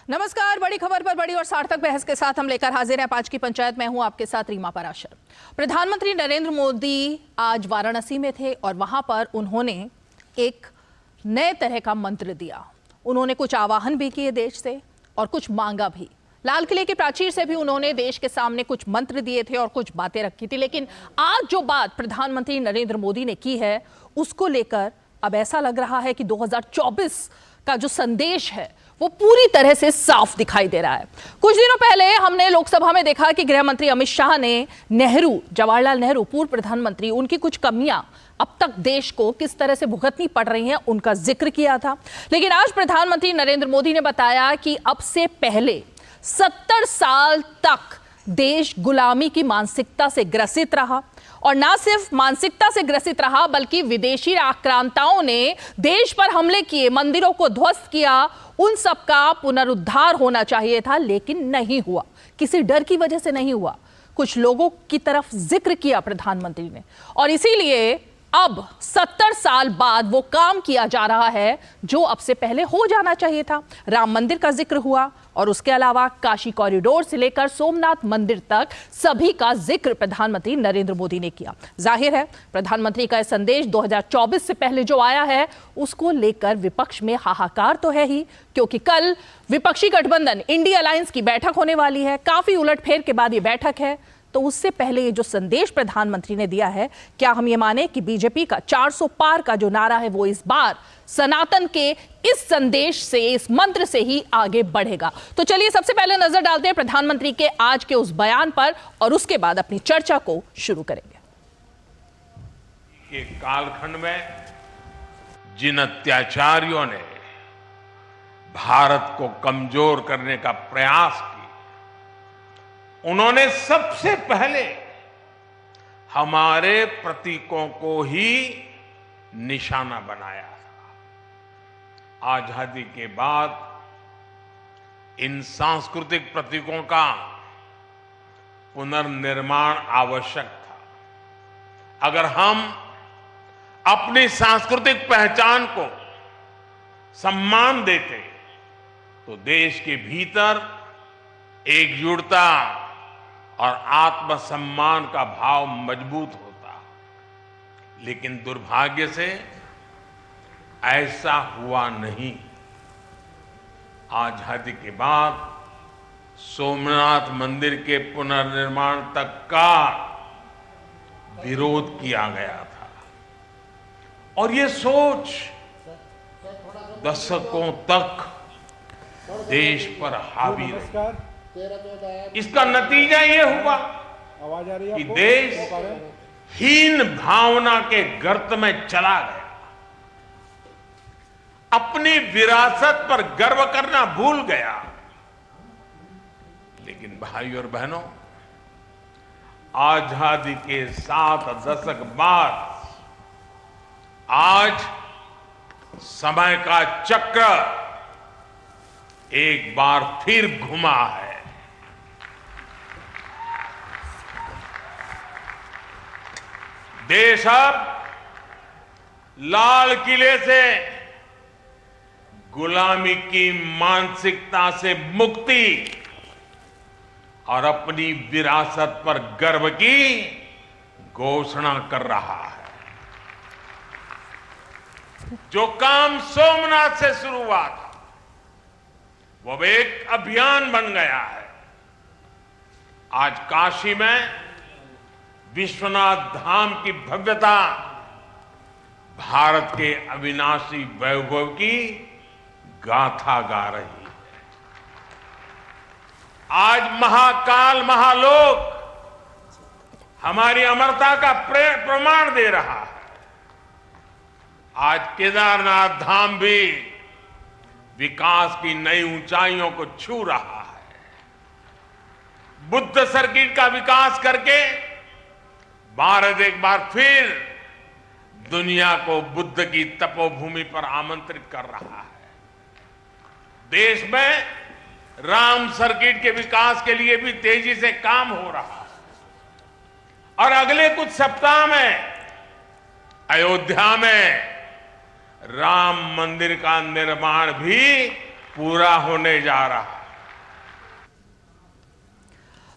नमस्कार। बड़ी खबर पर बड़ी और सार्थक बहस के साथ हम लेकर हाजिर हैं आज की पंचायत। मैं हूं आपके साथ रीमा पराशर। प्रधानमंत्री नरेंद्र मोदी आज वाराणसी में थे और वहां पर उन्होंने एक नए तरह का मंत्र दिया। उन्होंने कुछ आह्वान भी किए देश से और कुछ मांगा भी। लाल किले की प्राचीर से भी उन्होंने देश के सामने कुछ मंत्र दिए थे और कुछ बातें रखी थी। लेकिन आज जो बात प्रधानमंत्री नरेंद्र मोदी ने की है उसको लेकर अब ऐसा लग रहा है कि 2024 का जो संदेश है वो पूरी तरह से साफ दिखाई दे रहा है। कुछ दिनों पहले हमने लोकसभा में देखा कि गृह मंत्री अमित शाह ने जवाहरलाल नेहरू पूर्व प्रधानमंत्री, उनकी कुछ कमियां अब तक देश को किस तरह से भुगतनी पड़ रही हैं उनका जिक्र किया था। लेकिन आज प्रधानमंत्री नरेंद्र मोदी ने बताया कि अब से पहले 70 साल तक देश गुलामी की मानसिकता से ग्रसित रहा और ना सिर्फ मानसिकता से ग्रसित रहा बल्कि विदेशी आक्रांताओं ने देश पर हमले किए, मंदिरों को ध्वस्त किया। उन सब का पुनरुद्धार होना चाहिए था लेकिन नहीं हुआ। किसी डर की वजह से नहीं हुआ। कुछ लोगों की तरफ जिक्र किया प्रधानमंत्री ने और इसीलिए अब 70 साल बाद वो काम किया जा रहा है जो अब से पहले हो जाना चाहिए था। राम मंदिर का जिक्र हुआ और उसके अलावा काशी कॉरिडोर से लेकर सोमनाथ मंदिर तक सभी का जिक्र प्रधानमंत्री नरेंद्र मोदी ने किया। जाहिर है प्रधानमंत्री का यह संदेश 2024 से पहले जो आया है उसको लेकर विपक्ष में हाहाकार तो है ही, क्योंकि कल विपक्षी गठबंधन इंडिया अलायंस की बैठक होने वाली है। काफी उलटफेर के बाद ये बैठक है, तो उससे पहले ये जो संदेश प्रधानमंत्री ने दिया है, क्या हम ये माने कि बीजेपी का 400 पार का जो नारा है वो इस बार सनातन के इस संदेश से, इस मंत्र से ही आगे बढ़ेगा? तो चलिए सबसे पहले नजर डालते हैं प्रधानमंत्री के आज के उस बयान पर और उसके बाद अपनी चर्चा को शुरू करेंगे। के कालखंड में जिन अत्याचारियों ने भारत को कमजोर करने का प्रयास किया, उन्होंने सबसे पहले हमारे प्रतीकों को ही निशाना बनाया था। आजादी के बाद इन सांस्कृतिक प्रतीकों का पुनर्निर्माण आवश्यक था। अगर हम अपनी सांस्कृतिक पहचान को सम्मान देते तो देश के भीतर एकजुटता और आत्मसम्मान का भाव मजबूत होता। लेकिन दुर्भाग्य से ऐसा हुआ नहीं। आजादी के बाद सोमनाथ मंदिर के पुनर्निर्माण तक का विरोध किया गया था और ये सोच दशकों तक देश पर हावी रही। इसका नतीजा ये हुआ कि देश हीन भावना के गर्त में चला गया। अपनी विरासत पर गर्व करना भूल गया। लेकिन भाई और बहनों, आजादी के 7 दशक बाद आज समय का चक्र एक बार फिर घुमा है। देश अब लाल किले से गुलामी की मानसिकता से मुक्ति और अपनी विरासत पर गर्व की घोषणा कर रहा है। जो काम सोमनाथ से शुरू हुआ था वो एक अभियान बन गया है। आज काशी में विश्वनाथ धाम की भव्यता भारत के अविनाशी वैभव की गाथा गा रही है। आज महाकाल महालोक हमारी अमरता का प्रमाण दे रहा है। आज केदारनाथ धाम भी विकास की नई ऊंचाइयों को छू रहा है। बुद्ध सर्किट का विकास करके भारत एक बार फिर दुनिया को बुद्ध की तपोभूमि पर आमंत्रित कर रहा है। देश में राम सर्किट के विकास के लिए भी तेजी से काम हो रहा है और अगले कुछ सप्ताह में अयोध्या में राम मंदिर का निर्माण भी पूरा होने जा रहा है।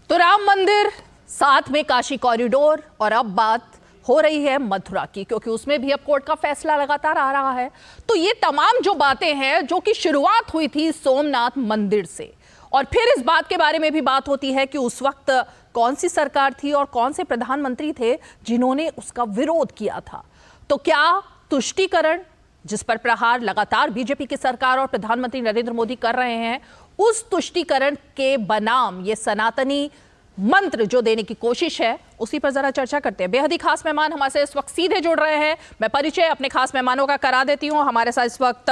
तो राम मंदिर, साथ में काशी कॉरिडोर, और अब बात हो रही है मथुरा की, क्योंकि उसमें भी अब कोर्ट का फैसला लगातार आ रहा है। तो ये तमाम जो बातें हैं, जो कि शुरुआत हुई थी सोमनाथ मंदिर से, और फिर इस बात के बारे में भी बात होती है कि उस वक्त कौन सी सरकार थी और कौन से प्रधानमंत्री थे जिन्होंने उसका विरोध किया था। तो क्या तुष्टीकरण, जिस पर प्रहार लगातार बीजेपी की सरकार और प्रधानमंत्री नरेंद्र मोदी कर रहे हैं, उस तुष्टीकरण के बनाम ये सनातनी मंत्र जो देने की कोशिश है, उसी पर जरा चर्चा करते हैं। बेहद ही खास मेहमान हमारे साथ इस वक्त सीधे जुड़ रहे हैं। मैं परिचय अपने खास मेहमानों का करा देती हूं। हमारे साथ इस वक्त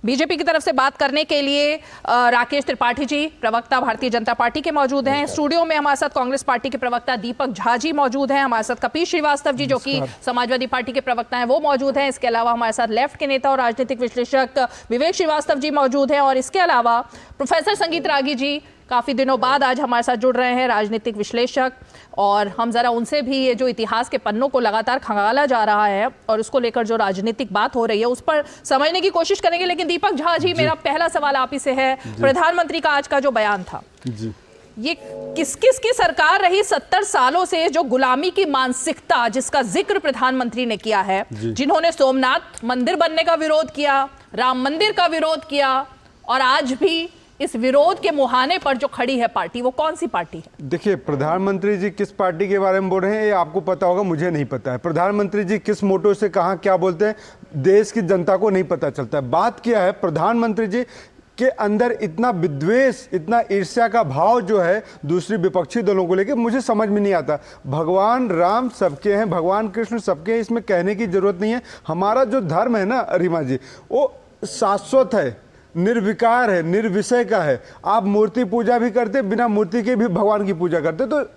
बीजेपी की तरफ से बात करने के लिए राकेश त्रिपाठी जी, प्रवक्ता भारतीय जनता पार्टी के मौजूद हैं। स्टूडियो में हमारे साथ कांग्रेस पार्टी के प्रवक्ता दीपक झा जी मौजूद हैं। हमारे साथ कपिल श्रीवास्तव जी, जो कि समाजवादी पार्टी के प्रवक्ता हैं, वो मौजूद हैं। इसके अलावा हमारे साथ लेफ्ट के नेता और राजनीतिक विश्लेषक विवेक श्रीवास्तव जी मौजूद हैं। और इसके अलावा प्रोफेसर संगीत रागी जी काफी दिनों बाद आज हमारे साथ जुड़ रहे हैं, राजनीतिक विश्लेषक। और हम जरा उनसे भी ये जो इतिहास के पन्नों को लगातार खंगाला जा रहा है और उसको लेकर जो राजनीतिक बात हो रही है, उस पर समझने की कोशिश करेंगे। लेकिन दीपक झा जी, मेरा पहला सवाल आप ही से है। प्रधानमंत्री का आज का जो बयान था, ये किस किस की सरकार रही 70 सालों से, जो गुलामी की मानसिकता जिसका जिक्र प्रधानमंत्री ने किया है, जिन्होंने सोमनाथ मंदिर बनने का विरोध किया, राम मंदिर का विरोध किया, और आज भी इस विरोध के मुहाने पर जो खड़ी है पार्टी, वो कौन सी पार्टी है? देखिए, प्रधानमंत्री जी किस पार्टी के बारे में बोल रहे हैं ये आपको पता होगा, मुझे नहीं पता है। प्रधानमंत्री जी किस मोटो से कहाँ क्या बोलते हैं, देश की जनता को नहीं पता चलता है। बात क्या है, प्रधानमंत्री जी के अंदर इतना विद्वेष, इतना ईर्ष्या का भाव जो है दूसरी विपक्षी दलों को लेकर, मुझे समझ में नहीं आता। भगवान राम सबके हैं, भगवान कृष्ण सबके हैं, इसमें कहने की जरूरत नहीं है। हमारा जो धर्म है ना रीमा जी, वो शाश्वत है, निर्विकार है, निर्विषय का है। आप मूर्ति पूजा भी करते, बिना मूर्ति के भी भगवान की पूजा करते। तो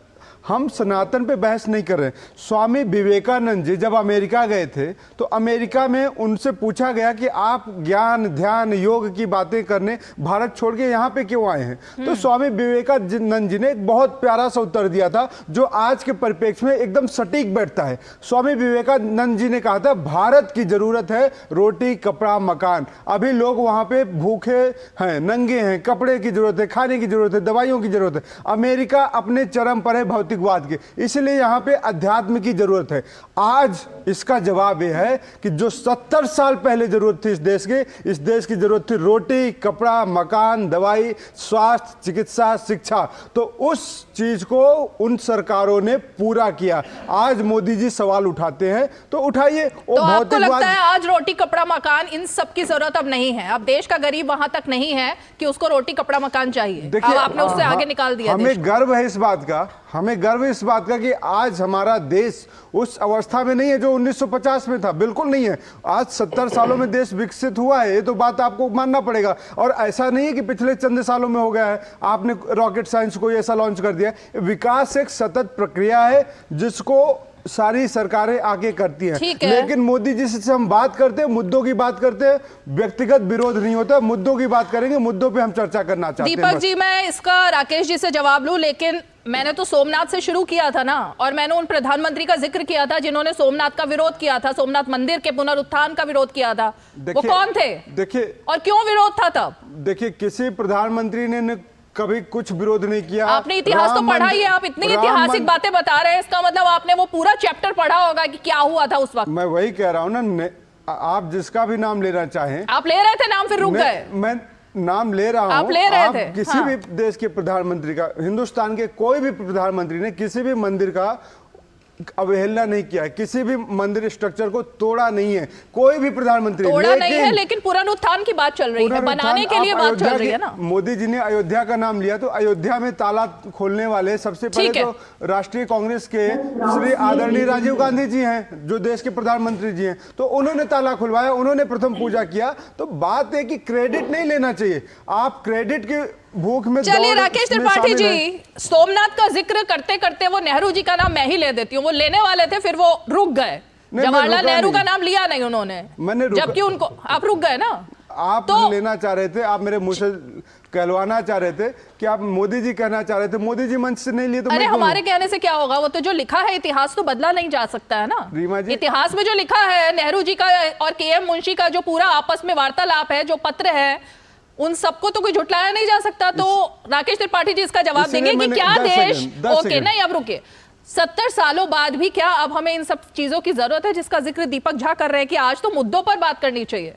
हम सनातन पे बहस नहीं कर रहे। स्वामी विवेकानंद जी जब अमेरिका गए थे, तो अमेरिका में उनसे पूछा गया कि आप ज्ञान, ध्यान, योग की बातें करने भारत छोड़ के यहाँ पे क्यों आए हैं? तो स्वामी विवेकानंद जी ने एक बहुत प्यारा सा उत्तर दिया था, जो आज के परिप्रेक्ष्य में एकदम सटीक बैठता है। स्वामी विवेकानंद जी ने कहा था, भारत की जरूरत है रोटी, कपड़ा, मकान। अभी लोग वहाँ पे भूखे हैं, नंगे हैं, कपड़े की जरूरत है, खाने की जरूरत है, दवाइयों की जरूरत है। अमेरिका अपने चरम पर है भौतिक वाद के, इसलिए यहां पे अध्यात्म की जरूरत है। आज इसका जवाब यह है कि जो 70 साल पहले जरूरत थी इस देश की जरूरत थी रोटी, कपड़ा, मकान, दवाई, स्वास्थ्य, चिकित्सा, शिक्षा। तो उस चीज को उन सरकारों ने पूरा किया। आज मोदी जी सवाल उठाते हैं तो उठाइए। तो आपको लगता है आज रोटी, कपड़ा, मकान, इन सब की जरूरत अब नहीं है? अब देश का गरीब वहां तक नहीं है कि उसको रोटी, कपड़ा, मकान चाहिए। अब आपने उससे आगे निकाल दिया। हमें गर्व है इस बात का, हमें गर्व इस बात का कि आज हमारा देश उस अवस्था में नहीं है जो 1950 में था, बिल्कुल नहीं है। आज 70 सालों में देश विकसित हुआ है, ये तो बात आपको मानना पड़ेगा। और ऐसा नहीं है कि पिछले चंद सालों में हो गया है, आपने रॉकेट साइंस को ऐसा लॉन्च कर दिया। विकास एक सतत प्रक्रिया है जिसको सारी सरकारें आगे करती हैं। लेकिन मोदी जी से हम बात करते हैं, मुद्दों की बात करते हैं, व्यक्तिगत विरोध नहीं होता, मुद्दों की बात करेंगे, मुद्दों पे हम चर्चा करना चाहते हैं। दीपक जी, मैं इसका राकेश जी से जवाब लूं, लेकिन मैंने तो सोमनाथ से शुरू किया था ना, और मैंने उन प्रधानमंत्री का जिक्र किया था जिन्होंने सोमनाथ का विरोध किया था, सोमनाथ मंदिर के पुनरुत्थान का विरोध किया था। वो कौन थे? देखिए, और क्यों विरोध था तब? देखिए, किसी प्रधानमंत्री ने कभी कुछ विरोध नहीं किया। आपने इतिहास तो पढ़ा ही है, आप इतनी ऐतिहासिक बातें बता रहे हैं, इसका मतलब आपने वो पूरा चैप्टर पढ़ा होगा कि क्या हुआ था उस वक्त। मैं वही कह रहा हूँ ना, आप जिसका भी नाम लेना चाहें। आप ले रहे थे नाम, फिर रुक गए। मैं नाम ले रहा हूं। आप ले रहे थे। किसी भी देश के प्रधानमंत्री का, हिंदुस्तान के कोई भी प्रधानमंत्री ने किसी भी मंदिर का अवहेलना नहीं किया है, किसी भी मंदिर स्ट्रक्चर को तोड़ा नहीं है, कोई भी प्रधानमंत्री तोड़ा नहीं है। लेकिन पुनरुत्थान की बात चल रही है, बनाने के लिए बात चल रही है ना। मोदी जी ने अयोध्या का नाम लिया, तो अयोध्या में ताला खोलने वाले सबसे पहले तो राष्ट्रीय कांग्रेस के श्री आदरणीय राजीव गांधी जी हैं, जो देश के प्रधानमंत्री जी हैं। तो उन्होंने ताला खुलवाया, उन्होंने प्रथम पूजा किया। तो बात है कि क्रेडिट नहीं लेना चाहिए, आप क्रेडिट के भूख में। चलिए राकेश त्रिपाठी जी, सोमनाथ का जिक्र करते करते वो नेहरू जी का नाम मैं ही ले देती हूँ। वो लेने वाले थे, फिर वो रुक गए। जवाहरलाल नेहरू का नाम लिया नहीं उन्होंने, जबकि उनको आप रुक गए ना। आप तो लेना चाह रहे थे, आप मेरे मुंह से कहलवाना चाह रहे थे कि आप मोदी जी कहना चाह रहे थे, मोदी जी मंच से नहीं लिए तो अरे हमारे कहने से क्या होगा? वो तो जो लिखा है, इतिहास तो बदला नहीं जा सकता है ना रीमा जी। इतिहास में जो लिखा है, नेहरू जी का और के.एम. मुंशी का जो पूरा आपस में वार्तालाप है, जो पत्र है, उन सबको तो कोई झुटलाया नहीं जा सकता। तो राकेश त्रिपाठी जी इसका जवाब देंगे कि क्या देश, ओके नहीं अब रुकिए, 70 सालों बाद भी क्या अब हमें इन सब चीजों की जरूरत है जिसका जिक्र दीपक झा कर रहे हैं कि आज तो मुद्दों पर बात करनी चाहिए?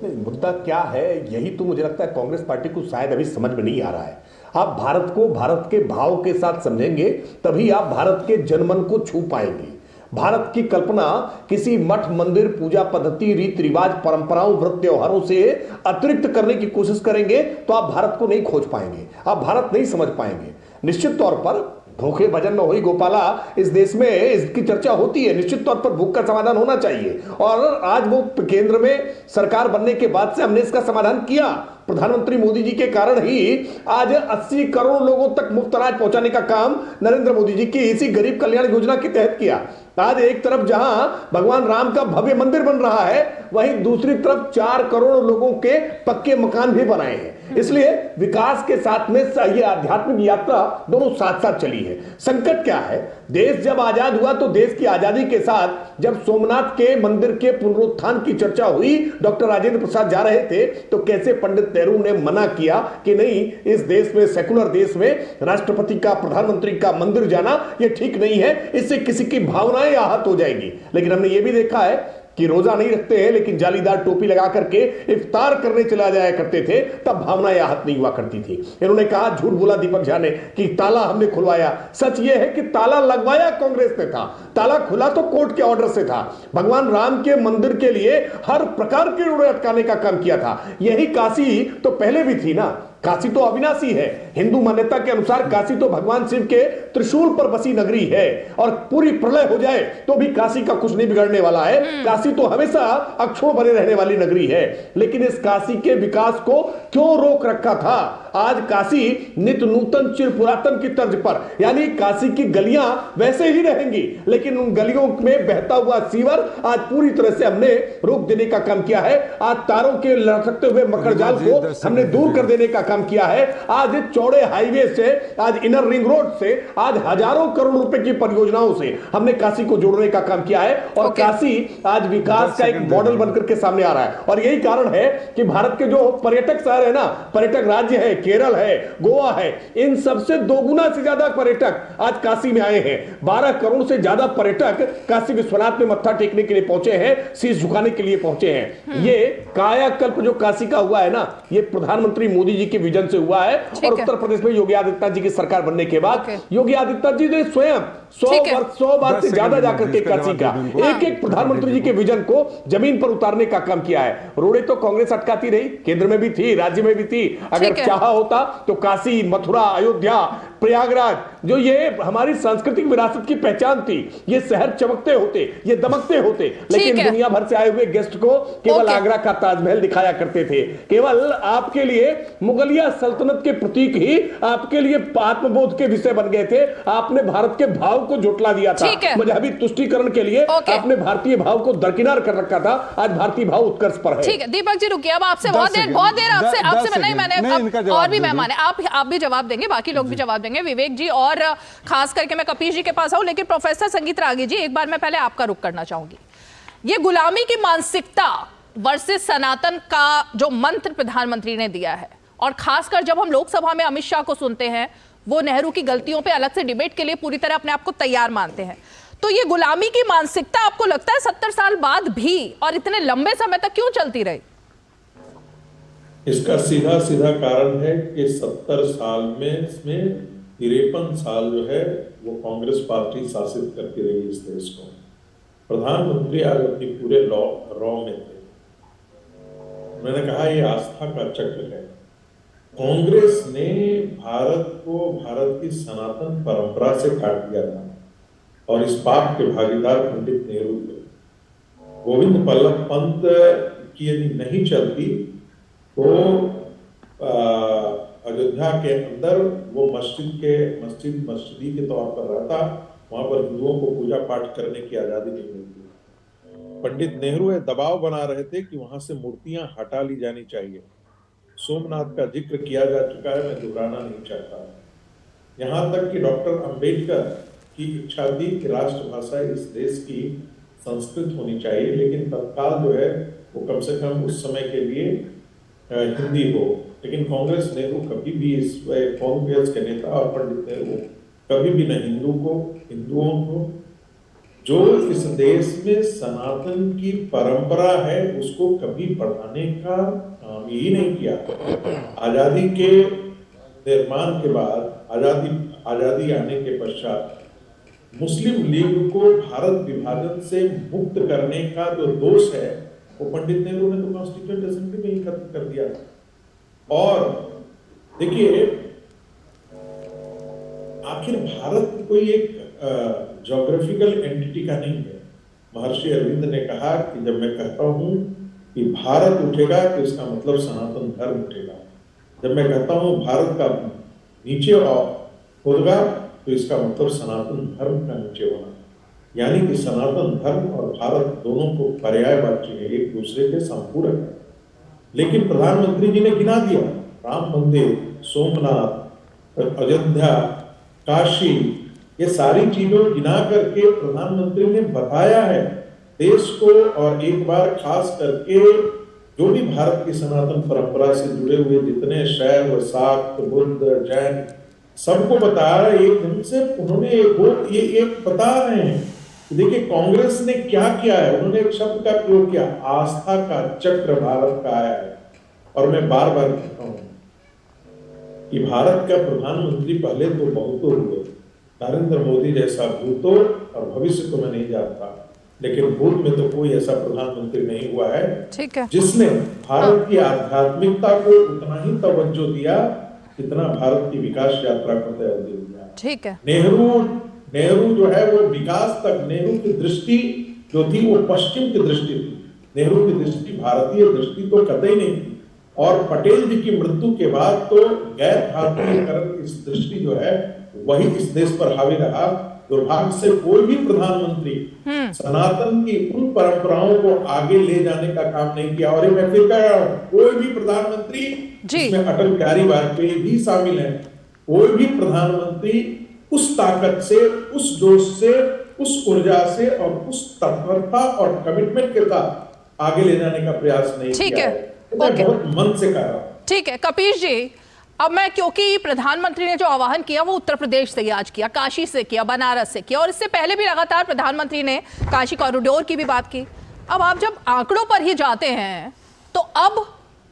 मुद्दा क्या है, यही तो मुझे लगता है कांग्रेस पार्टी को शायद अभी समझ में नहीं आ रहा है। आप भारत को भारत के भाव के साथ समझेंगे तभी आप भारत के जनमन को छू पाएंगे। भारत की कल्पना किसी मठ मंदिर पूजा पद्धति रीति रिवाज परंपराओं व्रत त्योहारों से अतिरिक्त करने की कोशिश करेंगे तो आप भारत को नहीं खोज पाएंगे, आप भारत नहीं समझ पाएंगे। निश्चित तौर पर भूखे भजन न होई गोपाला, इस देश में इसकी चर्चा होती है। निश्चित तौर पर भूख का समाधान होना चाहिए और आज वो केंद्र में सरकार बनने के बाद से हमने इसका समाधान किया। प्रधानमंत्री मोदी जी के कारण ही आज 80 करोड़ लोगों तक मुफ्त अनाज पहुंचाने का काम नरेंद्र मोदी जी की इसी गरीब कल्याण योजना के तहत किया। आज एक तरफ जहां भगवान राम का भव्य मंदिर बन रहा है, वहीं दूसरी तरफ 4 करोड़ लोगों के पक्के मकान भी बनाए हैं। इसलिए विकास के साथ में ये आध्यात्मिक यात्रा दोनों साथ साथ चली है। संकट क्या है, देश जब आजाद हुआ तो देश की आजादी के साथ जब सोमनाथ के मंदिर के पुनरुत्थान की चर्चा हुई, डॉक्टर राजेंद्र प्रसाद जा रहे थे तो कैसे पंडित नेहरू ने मना किया कि नहीं, इस देश में, सेकुलर देश में राष्ट्रपति का, प्रधानमंत्री का मंदिर जाना यह ठीक नहीं है, इससे किसी की भावनाएं आहत हो जाएगी। लेकिन हमने यह भी देखा है कि रोजा नहीं रखते हैं लेकिन जालीदार टोपी लगा करके इफ्तार करने चला जाया करते थे, तब भावनाएं आहत नहीं हुआ करती थी। इन्होंने कहा, झूठ बोला दीपक झा ने कि ताला हमने खुलवाया। सच यह है कि ताला लगवाया कांग्रेस ने था, ताला खुला तो कोर्ट के ऑर्डर से था। भगवान राम के मंदिर के लिए हर प्रकार के रोड़े अटकाने का काम किया था। यही काशी तो पहले भी थी ना, काशी तो अविनाशी है। हिंदू मान्यता के अनुसार काशी तो भगवान शिव के त्रिशूल पर बसी नगरी है और पूरी प्रलय हो जाए तो भी काशी का कुछ नहीं बिगड़ने वाला है। काशी तो हमेशा अक्षुण्ण बने रहने वाली नगरी है। लेकिन इस काशी के विकास को क्यों रोक रखा था? आज काशी नित्य नूतन चिर पुरातन की तर्ज पर, यानी काशी की गलियां वैसे ही रहेंगी लेकिन उन गलियों में बहता हुआ सीवर आज पूरी तरह से हमने रोक देने का काम किया है। आज तारों के लटकते हुए मकर जाल को हमने दूर कर देने का काम किया है। आज चौड़े हाईवे से, आज इनर रिंग रोड से, आज हजारों करोड़ रुपए की परियोजनाओं से हमने काशी को जोड़ने का काम किया है और काशी आज विकास का एक मॉडल बनकर के सामने आ रहा है। और यही कारण है कि भारत के जो पर्यटक शहर है ना, पर्यटक राज्य है, केरल है, गोवा है, इन सबसे 2 गुना से ज्यादा पर्यटक आज काशी में आए हैं। 12 करोड़ से ज्यादा पर्यटक काशी विश्वनाथ में मत्था टेकने के लिए पहुंचे हैं, शीश झुकाने के लिए पहुंचे हैं। ये कायाकल्प जो काशी का हुआ है ना, ये प्रधानमंत्री मोदी जी के विजन से हुआ है। और उत्तर प्रदेश में योगी आदित्यनाथ जी की सरकार बनने के बाद योगी आदित्यनाथ जी ने स्वयं 100 बार से ज्यादा जाकर के काशी का एक प्रधानमंत्री जी के विजन को जमीन पर उतारने का काम किया है। रोड़े तो कांग्रेस अटकाती रही, केंद्र में भी थी, राज्य में भी थी। अगर चाहा होता तो काशी, मथुरा, अयोध्या, प्रयागराज, जो ये हमारी सांस्कृतिक विरासत की पहचान थी, ये शहर चमकते होते, ये दमकते होते। लेकिन दुनिया भर से आए हुए गेस्ट को केवल आगरा का ताजमहल दिखाया करते थे। केवल आपके लिए मुगलिया सल्तनत के प्रतीक ही आपके लिए आत्मबोध के विषय बन गए थे। आपने भारत के भाव को झुठला दिया था। मजहबी तुष्टीकरण के लिए आपने भारतीय भाव को दरकिनार कर रखा था। आज भारतीय भाव उत्कर्ष पर है। ठीक है दीपक जी, रुकिए। अब आपसे बहुत देर आपसे नहीं, मैंने और भी मेहमान है, आप भी जवाब देंगे, बाकी लोग भी जवाब देंगे, विवेक जी और खास करके मैं कपीश जी के पास आऊं। लेकिन प्रोफेसर संगीत रागी जी, एक बार मैं पहले आपका रुख करना चाहूंगी। ये गुलामी की मानसिकता वर्सेस सनातन का जो मंत्र प्रधानमंत्री ने दिया है, और खासकर जब हम लोकसभा में अमित शाह को सुनते हैं, वो नेहरू की गलतियों पे अलग से डिबेट के लिए पूरी तरह अपने आप को तैयार मानते हैं। तो ये गुलामी की मानसिकता आपको लगता है 70 साल बाद भी और इतने लंबे समय तक क्यों चलती रही? इसका सीधा सीधा कारण है कि 70 साल में इसमें 53 साल जो है वो कांग्रेस पार्टी शासित करती रही इस देश को। प्रधानमंत्री आज अपनी पूरे रॉ में थे। मैंने कहा ये आस्था का चक्र है। कांग्रेस ने भारत को, भारत की सनातन परंपरा से काट दिया था और इस पाप के भागीदार पंडित नेहरू थे। गोविंद बल्लभ पंत की यदि नहीं चलती तो अयोध्या के अंदर वो मस्जिदी के तौर पर रहता, वहां पर हिंदुओं को पूजा पाठ करने की आजादी नहीं मिलती। पंडित नेहरू दबाव बना रहे थे कि वहां से मूर्तियां हटा ली जानी चाहिए। सोमनाथ का जिक्र किया जा चुका है, मैं दोहराना नहीं चाहता। यहाँ तक कि डॉक्टर अंबेडकर की इच्छा थी कि राष्ट्रभाषा इस देश की संस्कृत होनी चाहिए, लेकिन तत्काल जो है वो कम से कम उस समय के लिए हिंदी हो। लेकिन कांग्रेस नेहरू कभी भी कांग्रेस के नेता और पंडित नेहरू कभी भी न हिंदुओं को जो इस देश में सनातन की परंपरा है उसको कभी बढ़ाने का काम ही नहीं किया। आजादी के निर्माण के बाद, आजादी आने के पश्चात मुस्लिम लीग को भारत विभाजन से मुक्त करने का जो दोष है वो पंडित नेहरू ने तो कॉन्स्टिट्यूएंट असेंबली में ही खत्म कर दिया। और देखिए, आखिर भारत कोई एक ज्योग्राफिकल एंटिटी का नहीं है। महर्षि अरविंद ने कहा कि जब मैं कहता हूं कि भारत उठेगा तो इसका मतलब सनातन धर्म उठेगा। जब मैं कहता हूं भारत का नीचे होगा तो इसका मतलब सनातन धर्म का नीचे होना। यानी कि सनातन धर्म और भारत दोनों को पर्यायवाची है, एक दूसरे के संपूरक है। लेकिन प्रधानमंत्री जी ने गिना दिया, राम मंदिर, सोमनाथ, अयोध्या, काशी, ये सारी चीजों गिना करके प्रधानमंत्री ने बताया है देश को। और एक बार खास करके जो भी भारत की सनातन परंपरा से जुड़े हुए जितने शैव, शाक्त, बुद्ध, जैन, सबको बताया एकदम से। उन्होंने एक बता रहे हैं, देखिए कांग्रेस ने क्या किया है। उन्होंने एक शब्द का प्रयोग किया, आस्था का चक्र भारत का आया है। और मैं बार बार कहता हूं कि भारत का प्रधानमंत्री पहले तो बहुतों हुए, नरेंद्र मोदी जैसा भूतो और भविष्य को मैं नहीं जानता, लेकिन भूत में तो कोई ऐसा प्रधानमंत्री नहीं हुआ है, ठीक है, जिसने भारत की आध्यात्मिकता को उतना ही तवज्जो दिया जितना भारत की विकास यात्रा को तवज्जो दिया। ठीक है। नेहरू जो है वो विकास तक, नेहरू की दृष्टि जो थी वो पश्चिम की दृष्टि थी, नेहरू की दृष्टि भारतीय दृष्टि तो कतई नहीं थी। और पटेल जी की मृत्यु के बाद तो गैर भारतीयकरण इस दृष्टि जो है वही इस देश पर हावी रहा। दुर्भाग्य से कोई भी प्रधानमंत्री सनातन की उन परंपराओं को आगे ले जाने का काम नहीं किया। और मैं फिर कह रहा हूं, कोई भी प्रधानमंत्री, जिसमें अटल बिहारी वाजपेयी भी शामिल है, कोई भी प्रधानमंत्री उस ताकत से, उस जोश से, उस ऊर्जा से और उस तत्परता और कमिटमेंट के साथ आगे ले जाने का प्रयास नहीं किया है। मैं बहुत मन से कह रहा हूं। ठीक है कपीश जी, अब मैं, क्योंकि प्रधानमंत्री ने जो आह्वान किया वो उत्तर प्रदेश से आज किया, काशी से किया, बनारस से किया, और इससे पहले भी लगातार प्रधानमंत्री ने काशी कॉरिडोर की भी बात की। अब आप जब आंकड़ों पर ही जाते हैं तो अब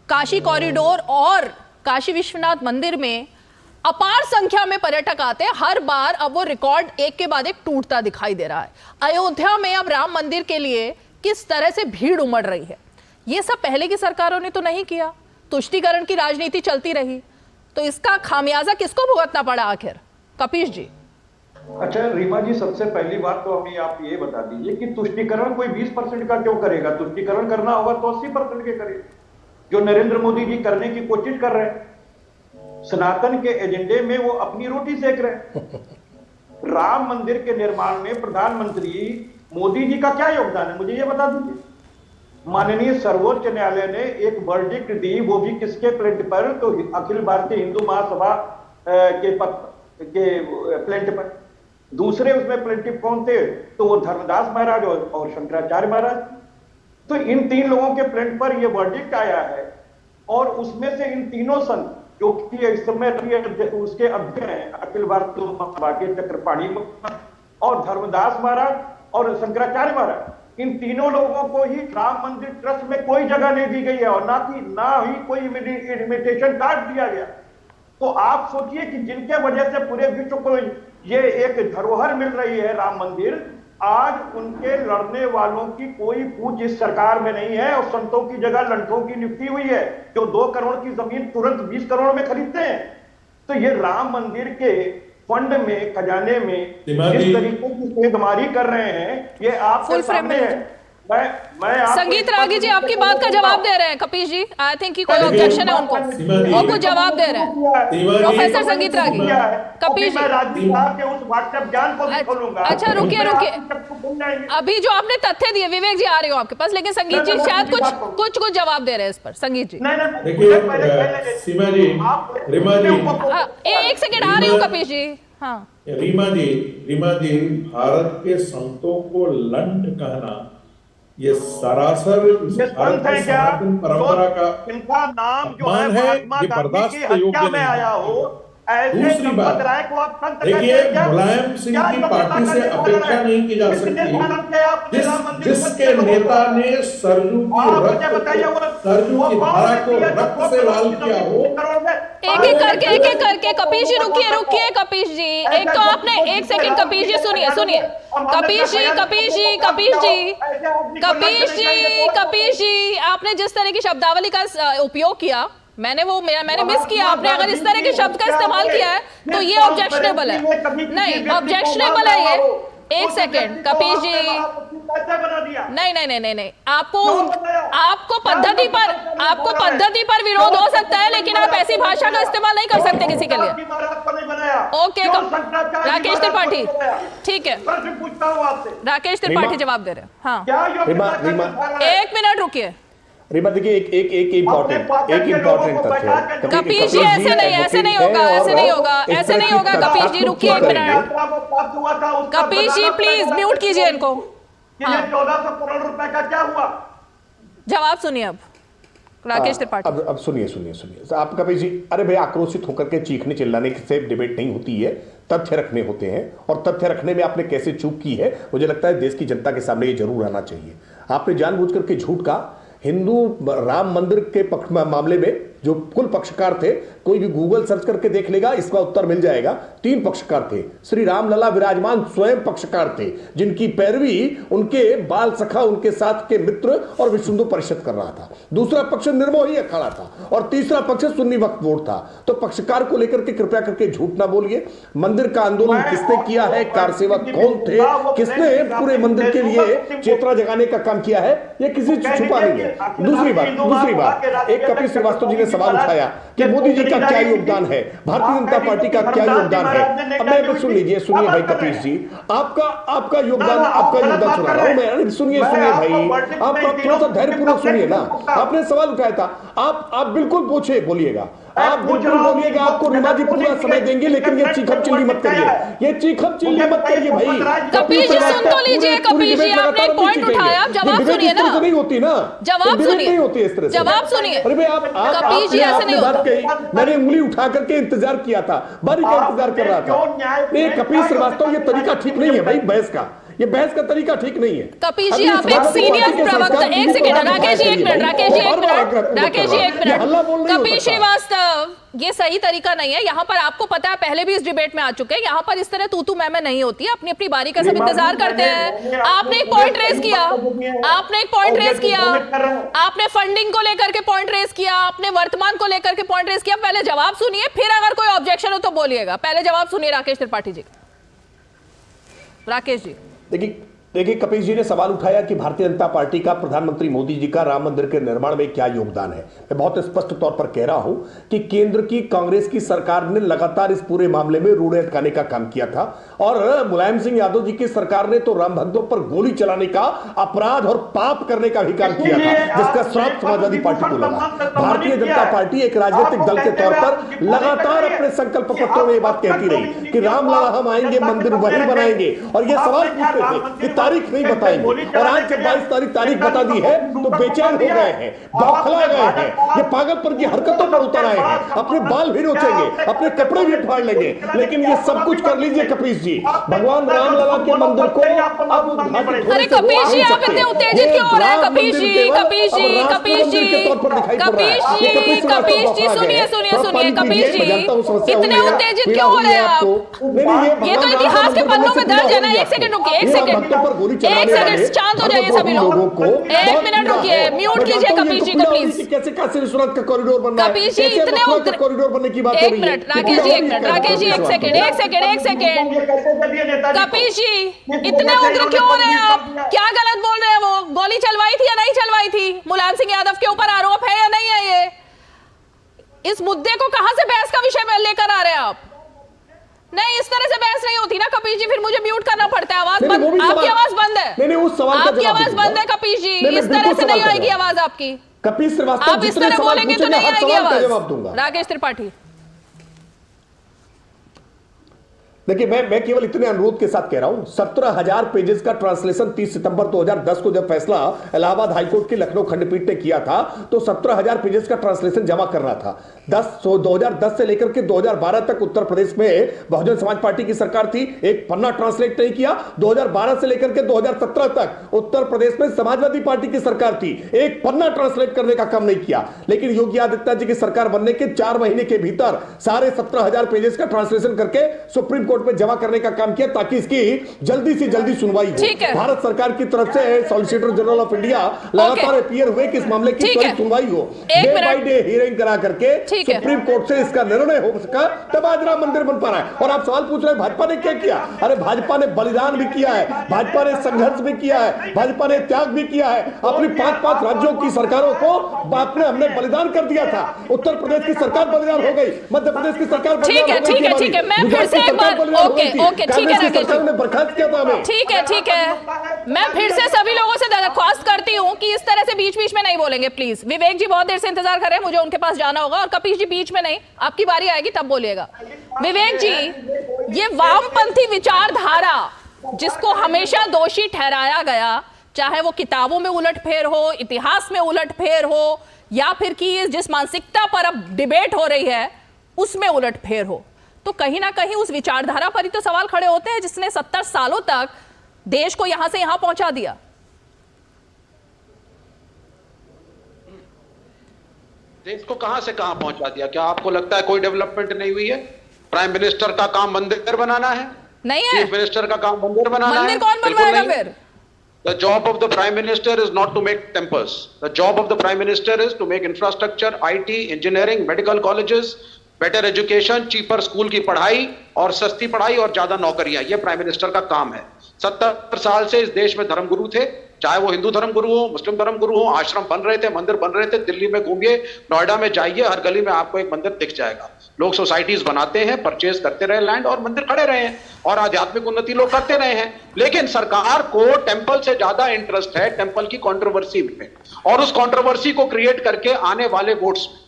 काशी कॉरिडोर और काशी विश्वनाथ मंदिर में अपार संख्या में पर्यटक आते हैं हर बार। अब वो रिकॉर्ड एक के बाद एक टूटता दिखाई दे रहा है। अयोध्या में अब राम मंदिर के लिए किस तरह से भीड़ उमड़ रही है, ये सब पहले की सरकारों ने तो नहीं किया, तुष्टीकरण की राजनीति चलती रही, तो इसका खामियाजा किसको भुगतना पड़ा आखिर? कपीश जी। अच्छा रीमा जी, सबसे पहली बात तो हमें आप ये बता दीजिए कि तुष्टीकरण कोई 20% का क्यों करेगा? तुष्टीकरण करना होगा तो 80% के करे, जो नरेंद्र मोदी जी करने की कोशिश कर रहे हैं। सनातन के एजेंडे में वो अपनी रोटी सेक रहे हैं। राम मंदिर के निर्माण में प्रधानमंत्री मोदी जी का क्या योगदान है, मुझे ये बता दीजिए। माननीय सर्वोच्च न्यायालय ने एक वर्डिक्ट दी, वो भी किसके प्लेंट पर? तो अखिल भारतीय हिंदू महासभा के प्लेंट पर। दूसरे उसमें प्लेंटिव कौन थे? तो वो धर्मदास महाराज और शंकराचार्य महाराज। तो इन तीन लोगों के प्लेंट पर ये वर्डिक्ट आया है। और उसमें से इन तीनों संत जो कि इस समय उसके अध्यक्ष हैं, अखिल भारतीय महासभा के चक्रपाणी और धर्मदास महाराज और शंकराचार्य महाराज, इन तीनों लोगों को ही राम मंदिर ट्रस्ट में कोई जगह नहीं दी गई है और ना ही कोई इन्विटेशन कार्ड दिया गया। तो आप सोचिए कि जिनके वजह से पूरे विश्व को ये एक धरोहर मिल रही है राम मंदिर, आज उनके लड़ने वालों की कोई पूछ इस सरकार में नहीं है। और संतों की जगह लंठों की नियुक्ति हुई है, जो 2 करोड़ की जमीन तुरंत 20 करोड़ में खरीदते हैं। तो ये राम मंदिर के फंड में, खजाने में जिस तरीके की सेधमारी कर रहे हैं, ये आपके सामने है। मैं संगीत रागी जी आपकी बात का जवाब दे रहे हैं। कपीश जी, आई थिंक कि कोई ऑब्जेक्शन है उनको, वो कुछ जवाब दे रहे हैं। प्रोफेसर संगीत रागी, कपीश जी अच्छा रुकिए, अभी जो आपने तथ्य दिए, विवेक जी आ रहे हो आपके पास, लेकिन संगीत जी शायद कुछ जवाब दे रहे हैं इस पर। संगीत जी सीमा जी, रीमा जी, एक सेकंड आ रही हूँ कपीश जी। हाँ रीमा जी, भारत के संतों को लंड कहना ये सरासर इस ये भारत संत है की क्या? सनातन परंपरा का इनका नाम जो है अपमान है, महात्मा ये गांधी बर्दाश्त की के योग्य हत्या में नहीं है। आया हो, ऐसे दूसरी बात, संपत राय को आप संत देखिए, कहते हैं क्या? मुलायम सिंह क्या की योग्यता पार्टी से करने वाला अपेक्षा है? नहीं की जा किसने सकती। पालन किया आपने राम मंदिर जिसके को? नेता ने सरयू की आप मुझे रक्त बताइए को, वो सरयू की कौन धारा व्यक्ति को है जो रक्त 2 से करोड़ लाल की किया जमीन हो। 3 करोड़ में एक एक करके कपीश जी रुकिए कपीश जी, एक तो आपने 1 सेकंड कपीश जी सुनिए कपीश जी आपने जिस तरह की शब्दावली का उपयोग किया मैंने मिस किया। आपने अगर इस तरह के शब्द का इस्तेमाल किया है तो ये ऑब्जेक्शनेबल है। नहीं, ऑब्जेक्शनेबल है ये। 1 सेकंड कपीश जी, नहीं, आपको पद्धति पर विरोध हो सकता है, लेकिन आप ऐसी भाषा का इस्तेमाल नहीं कर सकते किसी के लिए। ओके राकेश त्रिपाठी, ठीक है, प्रश्न पूछता हूँ आपसे। राकेश त्रिपाठी जवाब दे रहे हैं। हाँ, क्या रीमा, 1 मिनट रुकिए। रीमा देखिए, एक इम्पोर्टेंट तथ्य है। कपीश जी ऐसे नहीं होगा कपीश जी, रुकिए 1 मिनट। कपीश जी प्लीज म्यूट कीजिए इनको। हाँ। 1400 करोड़ रुपए का क्या हुआ? जवाब सुनिए अब राकेश त्रिपाठी। अब सुनिए आप कपीश जी, अरे भाई आक्रोशित होकर के चीखने चिल्लाने से डिबेट नहीं होती है, तथ्य रखने होते हैं, और तथ्य रखने में आपने कैसे चूक की है मुझे लगता है देश की जनता के सामने ये जरूर आना चाहिए। आपने जानबूझ करके झूठ का हिंदू राम मंदिर के मामले में जो कुल पक्षकार थे, कोई भी गूगल सर्च करके देख लेगा, इसका उत्तर मिल जाएगा। 3 पक्षकार थे। श्री रामलला विराजमान स्वयं पक्षकार थे, जिनकी पैरवी उनके बाल सखा, उनके साथ के मित्र और विश्व हिंदू परिषद कर रहा था। दूसरा पक्ष निर्मोही अखाड़ा था, और तीसरा पक्ष सुन्नी वक्फ बोर्ड था। तो पक्षकार को लेकर के कृपया करके झूठ ना बोलिए। मंदिर का आंदोलन किसने किया है, कारसेवक कौन थे, किसने पूरे मंदिर के लिए चेतना जगाने का काम किया है, यह किसी से छुपा नहीं है। दूसरी बात, एक कपिल श्रीवास्तव जी ने सवाल उठाया कि मोदी जी का क्या योगदान है, भारतीय जनता पार्टी का क्या योगदान है। अब मैं सुनिए भाई कपीश जी, आपका योगदान सुना रहा हूं मैं। सुनिए भाई, आप थोड़ा सा धैर्यपूर्वक सुनिए ना। आपने सवाल उठाया था, आप बिल्कुल बोलिएगा, आप बिल्कुल बोलिएगा। आपको रीमा जी पूरा समय देंगे, लेकिन ये चीखम चिल्ली मत करिए, भाई। कपीश जी सुन तो लीजिए। कपीश जी आपने एक पॉइंट उठाया, जवाब सुनिए ना। नहीं होती ना, जवाब सुनिए, नहीं होती इस तरह से। जवाब सुनिए। अरे भाई आप कपीश जी ऐसे नहीं होता। मैंने उंगली उठा करके इंतजार किया था, बारी का इंतजार कर रहा था। नहीं कपिल श्रीवास्तव, ये तरीका ठीक नहीं है भाई बहस का, ये बहस का तरीका ठीक नहीं है। कपीश जी आप एक सीनियर प्रवक्ता, 1 सेकंड राकेश जी 1 मिनट, कपीश श्रीवास्तव ये सही तरीका नहीं है। यहाँ पर आपको पता है, पहले भी इस डिबेट में आ चुके हैं, यहाँ पर इस तरह तू मैं नहीं होती है। अपनी अपनी बारी का सब इंतजार करते हैं। आपने एक पॉइंट रेज किया, आपने फंडिंग को लेकर के पॉइंट रेज किया, आपने वर्तमान को लेकर के पॉइंट रेज किया। पहले जवाब सुनिए, फिर अगर कोई ऑब्जेक्शन हो तो बोलिएगा। पहले जवाब सुनिए राकेश त्रिपाठी जी। राकेश जी देखिए कपिल जी ने सवाल उठाया कि भारतीय जनता पार्टी का, प्रधानमंत्री मोदी जी का राम मंदिर के निर्माण में क्या योगदान है। मैं बहुत स्पष्ट तौर पर कह रहा हूं कि केंद्र की कांग्रेस की सरकार ने लगातार इस पूरे मामले में रूढ़े अटकाने का काम किया था, और मुलायम सिंह यादव जी की सरकार ने तो राम भक्तों पर गोली चलाने का, अपराध और पाप करने का भी काम किया था, जिसका श्राप समाजवादी पार्टी को लगा। भारतीय जनता पार्टी एक राजनीतिक दल के तौर पर लगातार अपने संकल्प पत्रों में ये बात कहती रही कि रामलला हम आएंगे, मंदिर वही बनाएंगे, और ये सवाल पूछते थे तारीख नहीं बताएंगे। और आज जब 22 तारीख बता दी है तो बेचैन हो गए हैं, बौखला गए हैं, ये पागलपन की हरकतों पर उतर आए हैं। अपने बाल भी नोचेंगे, अपने कपड़े भी फाड़ लेंगे, लेकिन ये सब कुछ कर लीजिए कपीश जी। भगवान रामलला के मंदिर को अब अरे कपीश जी आप इतने उत्तेजित क्यों हो रहे हैं? कपीश जी सुनिए। कपीश जी इतने उत्तेजित क्यों हो रहे हैं आप? ये तो इतिहास के पन्नों में दर्ज है ना। 1 सेकंड रुकिए, 1 सेकंड शांत हो जाइए सभी लोग। 1 मिनट रुकिए, म्यूट कीजिए कपीश जी को प्लीज। कैसे काशी सुरत का कॉरिडोर बनना है, कपीश जी इतने कॉरिडोर बनने की बात हो रही है। 1 minute Rakesh ji, 1 minute Rakesh ji, 1 second. कपीश जी इतने उग्र क्यों हो रहे हैं आप? क्या गलत बोल रहे हैं? वो गोली चलवाई थी या नहीं चलवाई थी? मुलायम सिंह यादव के ऊपर आरोप है या नहीं है? ये इस मुद्दे को कहां से बहस का विषय लेकर आ रहे हैं आप? नहीं, इस तरह से बहस नहीं होती ना कपीश जी, फिर मुझे म्यूट करना पड़ता है। आवाज बंद, आपकी आवाज बंद है। नहीं, उस सवाल का आपकी आवाज बंद है कपीश जी, इस तरह से नहीं आएगी आवाज आपकी। कपिल श्रीवास्तव आप इस तरह बोलेंगे तो नहीं आएगी आवाज। राकेश त्रिपाठी देखिए, मैं केवल इतने अनुरोध के साथ कह रहा हूं, 17,000 पेजेस का ट्रांसलेशन 30 सितंबर 2010 को जब फैसला इलाहाबाद हाईकोर्ट की लखनऊ खंडपीठ ने किया था, तो 17,000 पेजेस का ट्रांसलेशन जमा करना था। 2010 से लेकर के 2012 तक उत्तर प्रदेश में बहुजन समाज पार्टी की सरकार थी, एक पन्ना ट्रांसलेट नहीं किया। 2012 से लेकर के 2017 तक उत्तर प्रदेश में समाजवादी पार्टी की सरकार थी, एक पन्ना ट्रांसलेट करने का काम नहीं किया। लेकिन योगी आदित्यनाथ जी की सरकार बनने के 4 महीने के भीतर सारे 17,000 पेजेस का ट्रांसलेशन करके सुप्रीम कोर्ट में जमा करने का काम किया, ताकि इसकी जल्दी से जल्दी सुनवाई हो। भारत सरकार की तरफ से सॉलिसिटर जनरल ऑफ इंडिया लगातार अपीयर हुए कि इस मामले की त्वरित सुनवाई हो। डे बाय डे हियरिंग करा करके सुप्रीम कोर्ट से इसका निर्णय हो सका, तब आज राम मंदिर बन पा रहा है। और आप सवाल पूछ रहे हैं भाजपा ने क्या किया? अरे भाजपा ने बलिदान भी किया है, भाजपा ने संघर्ष भी किया है, भाजपा ने त्याग भी किया है। अपनी 5-5 राज्यों की सरकारों को हमने बलिदान कर दिया था। उत्तर प्रदेश की सरकार बलिदान हो गई, मध्य प्रदेश की सरकार बलिदान हो गई। ठीक है, मैं फिर से एक बार ओके, ठीक है राकेश जी, बर्खास्त किया था हमें। ठीक है, मैं फिर से सभी लोगों से दरख्वास्त करती हूँ कि इस तरह से बीच बीच में नहीं बोलेंगे प्लीज। विवेक जी बहुत देर से इंतजार कर रहे हैं, मुझे उनके पास जाना होगा, और कपिश जी बीच में नहीं, आपकी बारी आएगी तब बोलिएगा। विवेक जी, ये वामपंथी विचारधारा जिसको हमेशा दोषी ठहराया गया, चाहे वो किताबों में उलटफेर हो, इतिहास में उलटफेर हो, या फिर कि जिस मानसिकता पर अब डिबेट हो रही है उसमें उलटफेर हो, तो कहीं ना कहीं उस विचारधारा पर ही तो सवाल खड़े होते हैं जिसने 70 सालों तक देश को यहां से यहां पहुंचा दिया। देश को कहां से कहां पहुंचा दिया? क्या आपको लगता है कोई डेवलपमेंट नहीं हुई है? प्राइम मिनिस्टर का काम मंदिर बनाना है? नहीं है। चीफ मिनिस्टर का काम मंदिर बनाना है? मंदिर कौन बनवाएगा फिर? The job of the prime minister is not to make temples. The job of the prime minister is to make infrastructure, IT, engineering, medical colleges, better education, cheaper school की पढ़ाई और सस्ती पढ़ाई और ज्यादा नौकरियां, ये प्राइम मिनिस्टर का काम है। 70 साल से इस देश में धर्मगुरु थे, चाहे वो हिंदू धर्मगुरु हो, मुस्लिम धर्मगुरु हो, आश्रम बन रहे थे, मंदिर बन रहे थे। दिल्ली में घूमिए, नोएडा में जाइए, हर गली में आपको एक मंदिर दिख जाएगा। लोग सोसाइटीज बनाते हैं, परचेज करते रहे लैंड, और मंदिर खड़े रहे हैं, और आध्यात्मिक उन्नति लोग करते रहे हैं। लेकिन सरकार को टेंपल से ज्यादा इंटरेस्ट है टेंपल की कंट्रोवर्सी में, और उस कंट्रोवर्सी को क्रिएट करके आने वाले वोट्स में।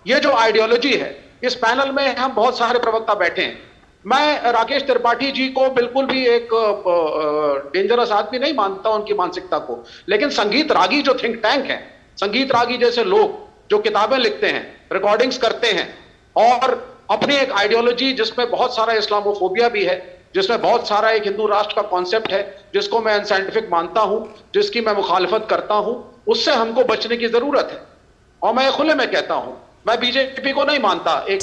ये जो आइडियोलॉजी है, इस पैनल में हम बहुत सारे प्रवक्ता बैठे हैं। मैं राकेश त्रिपाठी जी को बिल्कुल भी एक डेंजरस आदमी नहीं मानता, उनकी मानसिकता को, लेकिन संगीत रागी जो थिंक टैंक है, संगीत रागी जैसे लोग जो किताबें लिखते हैं, रिकॉर्डिंग्स करते हैं, और अपनी एक आइडियोलॉजी जिसमें बहुत सारा इस्लामोफोबिया भी है, जिसमें बहुत सारा एक हिंदू राष्ट्र का कॉन्सेप्ट है, जिसको मैं अनसाइंटिफिक मानता हूं, जिसकी मैं मुखालिफत करता हूं, उससे हमको बचने की जरूरत है। और मैं खुले में कहता हूं, मैं बीजेपी को नहीं मानता, एक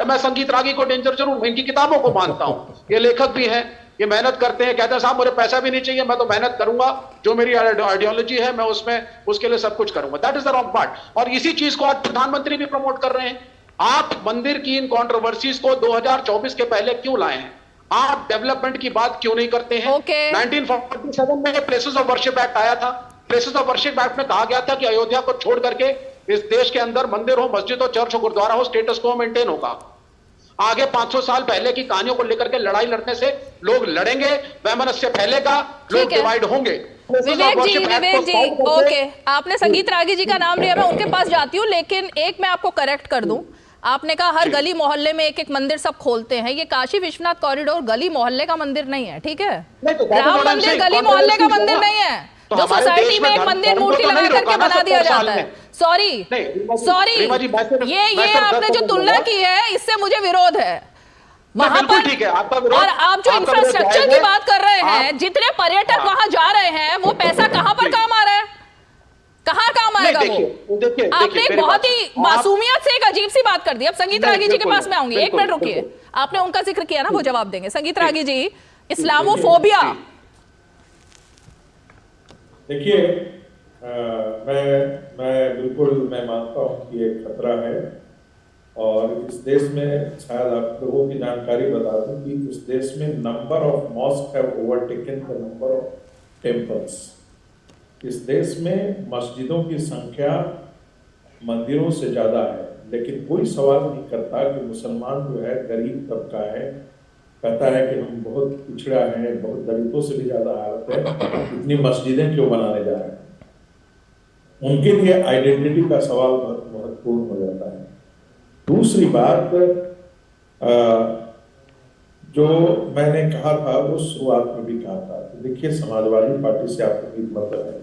मैं संगीत रागी को डेंजर जरूर, इनकी किताबों को मानता हूं। ये लेखक भी हैं, ये मेहनत करते हैं, कहते हैं साहब मुझे पैसा भी नहीं चाहिए, मैं तो मेहनत करूंगा, जो मेरी आइडियोलॉजी है मैं उसमें उसके लिए सब कुछ करूंगा। That is the wrong part. और इसी चीज को आज प्रधानमंत्री भी प्रमोट कर रहे हैं। आप मंदिर की इन कॉन्ट्रोवर्सीज को 2024 के पहले क्यों लाए हैं? आप डेवलपमेंट की बात क्यों नहीं करते हैं? 1947 में प्लेसेस ऑफ वर्शिप एक्ट आया था। प्लेसेस ऑफ वर्शिप एक्ट में कहा गया था कि अयोध्या को छोड़ करके इस देश के अंदर मंदिर हो, मस्जिद हो, चर्च हो, गुरुद्वारा हो, स्टेटस को मेंटेन होगा। आगे 500 साल पहले की कहानियों को लेकर के लड़ाई लड़ने से लोग लड़ेंगे, वैमनस्य फैलेगा, लोग डिवाइड होंगे। विवेक जी, ओके, आपने संगीत रागी जी का नाम लिया, मैं उनके पास जाती हूँ, लेकिन एक मैं आपको करेक्ट कर दूं। आपने कहा हर गली मोहल्ले में एक एक मंदिर सब खोलते हैं। ये काशी विश्वनाथ कॉरिडोर गली मोहल्ले का मंदिर नहीं है, ठीक है? राम मंदिर गली मोहल्ले का मंदिर नहीं है, जो सोसाइटी में एक मंदिर मूर्ति लगा करके बना दिया जाता है। सॉरी, ये आपने जो तुलना की है, इससे मुझे विरोध है वहां पर। और आप जो इंफ्रास्ट्रक्चर की बात कर रहे हैं, जितने पर्यटक वहां जा रहे हैं, वो पैसा कहां पर काम आ रहा है? कहां काम आएगा वो? आपने एक बहुत ही मासूमियत से एक अजीब सी बात कर दी। अब संगीत रागी जी के पास मैं आऊंगी, एक मिनट रुकिए। आपने उनका जिक्र किया ना, वो जवाब देंगे। संगीत रागी जी, इस्लामोफोबिया। देखिए, मैं बिल्कुल मैं मानता हूं कि एक खतरा है, और इस देश में शायद आप लोगों की जानकारी बता दूं कि इस देश में number of mosque have overtaken the number of temples. इस देश में मस्जिदों की संख्या मंदिरों से ज्यादा है, लेकिन कोई सवाल नहीं करता कि मुसलमान जो है गरीब तबका है, कहता है कि हम बहुत पिछड़ा है, बहुत दलितों से भी ज्यादा हालत है, इतनी मस्जिदें क्यों बनाने जा रहे हैं? उनके लिए आइडेंटिटी का सवाल बहुत महत्वपूर्ण हो जाता है। दूसरी बात, जो मैंने कहा था वो शुरुआत में भी कहा था। देखिए, समाजवादी पार्टी से आपको उम्मीद मत है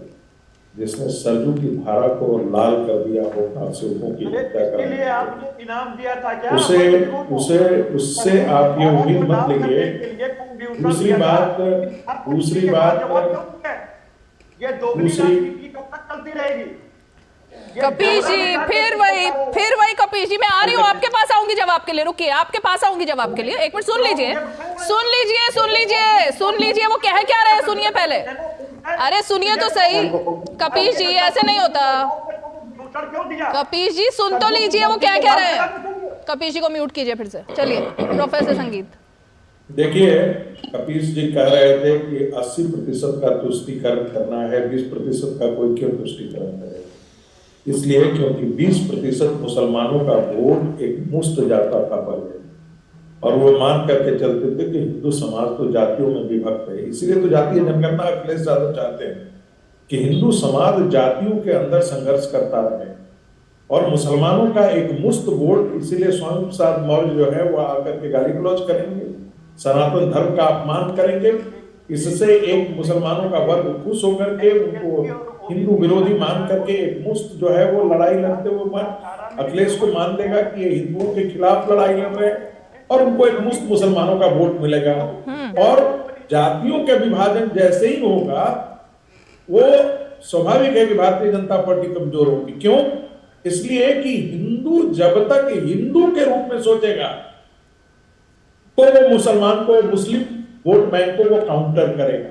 जिसने सरजू की धारा को लाल कर दिया हो, कारसेवकों की हत्या कर दी, आपने इनाम दिया था क्या? उससे आप ये उम्मीद मत लीजिए। दूसरी बात ये दोगली राजनीति कब तक चलती रहेगी? कपीश जी, फिर वही कपीश जी, मैं आ रही हूँ आपके पास, आऊंगी जवाब के लिए। रुकिए, आपके पास आऊंगी जवाब के लिए। एक मिनट सुन लीजिए वो कह क्या रहे हैं, सुनिए पहले। अरे सुनिए तो सही कपीश जी, ऐसे नहीं होता। कपीश जी सुन तो लीजिए वो क्या कह रहे हैं। कपीश जी को म्यूट कीजिए फिर से। चलिए प्रोफेसर संगीत। देखिए, कपीश जी कह रहे थे कि 80% का तुष्टीकरण करना है, 20% का कोई क्यों तुष्टीकरण करे? इसलिए क्योंकि 20% मुसलमानों का वोट एक मुफ्त जाता था पहले, और वो मान करके चलते थे कि हिंदू समाज तो जातियों में विभक्त है। इसीलिए तो जातीय जनगणना अखिलेश यादव चाहते हैं कि हिंदू समाज जातियों के अंदर संघर्ष करता रहे, और मुसलमानों का एक मुफ्त वोट। इसीलिए स्वामी प्रसाद मौर्य जो है वो आकर के गाली गलौज करेंगे, सनातन धर्म का अपमान करेंगे। इससे एक मुसलमानों का वर्ग खुश होकर के उनको हिंदू विरोधी मान करके एक मुफ्त जो है वो लड़ाई लड़ते हुए अखिलेश को मान लेगा कि ये हिंदुओं के खिलाफ लड़ाई लड़ रहे हैं, और उनको एक मुफ्त मुसलमानों का वोट मिलेगा। और जातियों के विभाजन जैसे ही होगा, वो स्वाभाविक है कि भारतीय जनता पार्टी कमजोर होगी। क्यों? इसलिए कि हिंदू जब तक हिंदू के रूप में सोचेगा तो वो मुसलमान को, मुस्लिम वोट बैंक को वो काउंटर करेगा।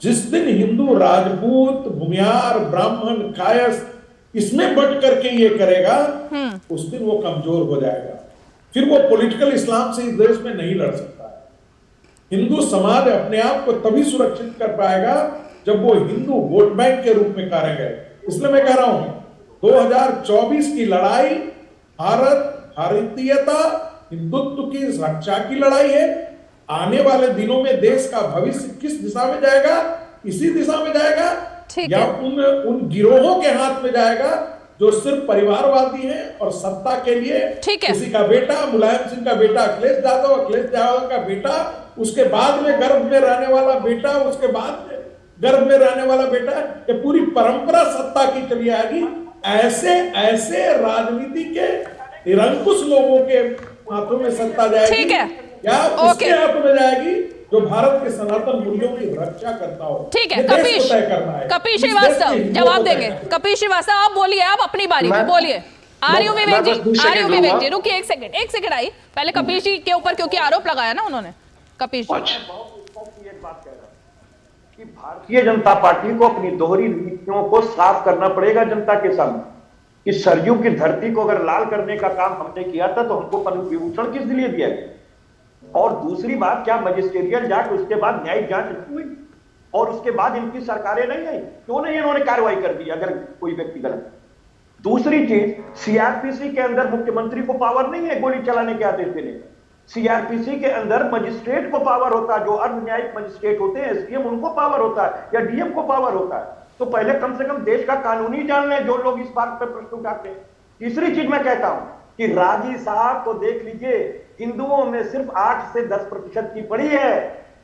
जिस दिन हिंदू राजपूत, भूमियार, ब्राह्मण, कायस्थ इसमें बट करके ये करेगा, उस दिन वो कमजोर हो जाएगा। फिर वो पॉलिटिकल इस्लाम से इस देश में नहीं लड़ सकता है। हिंदू समाज अपने आप को तभी सुरक्षित कर पाएगा जब वो हिंदू वोट बैंक के रूप में कार्य करे। इसलिए मैं कह रहा हूं 2024 की लड़ाई भारतीयता, हिंदुत्व की रक्षा की लड़ाई है। आने वाले दिनों में देश का भविष्य किस दिशा में जाएगा? इसी दिशा में जाएगा, या उन गिरोहों के हाथ में जाएगा जो सिर्फ परिवारवादी हैं और सत्ता के लिए किसी का बेटा, मुलायम सिंह का बेटा अखिलेश यादव का बेटा, उसके बाद में गर्भ में रहने वाला बेटा, उसके बाद में गर्भ में रहने वाला बेटा, ये पूरी परंपरा सत्ता की चली आएगी। ऐसे राजनीति के निरंकुश लोगों के हाथों में सत्ता जाएगी, या उसके हाथों में जाएगी जो भारत के सनातन मूल्यों की रक्षा करता हो। ठीक है, कपीश श्रीवास्तव जवाब देंगे। कपीश श्रीवास्तव आप बोलिए, आप अपनी बारी में बोलिए। आर्यू विवेक जी, रुकिए एक सेकंड आई पहले कपीश जी के ऊपर, क्योंकि आरोप लगाया ना उन्होंने। कपीश जी, एक बात कह रहा कि भारतीय जनता पार्टी को अपनी दोहरी नीतियों को साफ करना पड़ेगा जनता के सामने, कि सरयू की धरती को अगर लाल करने का काम हमने किया था तो हमको पद्म विभूषण किस लिए दिया गया? और दूसरी बात, क्या मजिस्ट्रियल जांच उसके बाद न्यायिक जांच हुई और उसके बाद इनकी सरकारें नहीं आई? क्यों नहीं इन्होंने कार्रवाई कर दी अगर कोई व्यक्ति गलत? दूसरी चीज, सीआरपीसी के अंदर मुख्यमंत्री को पावर नहीं है गोली चलाने के आदेश देने का। सीआरपीसी के अंदर मजिस्ट्रेट को पावर होता है, जो अर्ध न्यायिक मजिस्ट्रेट होते हैं, एसडीएम, उनको पावर होता है, या डीएम को पावर होता है। तो पहले कम से कम देश का कानूनी जान लें जो लोग इस बात पर प्रश्न उठाते हैं। तीसरी चीज मैं कहता हूं कि राजी साहब को देख लीजिए, हिंदुओं में सिर्फ 8 से 10% की पड़ी है,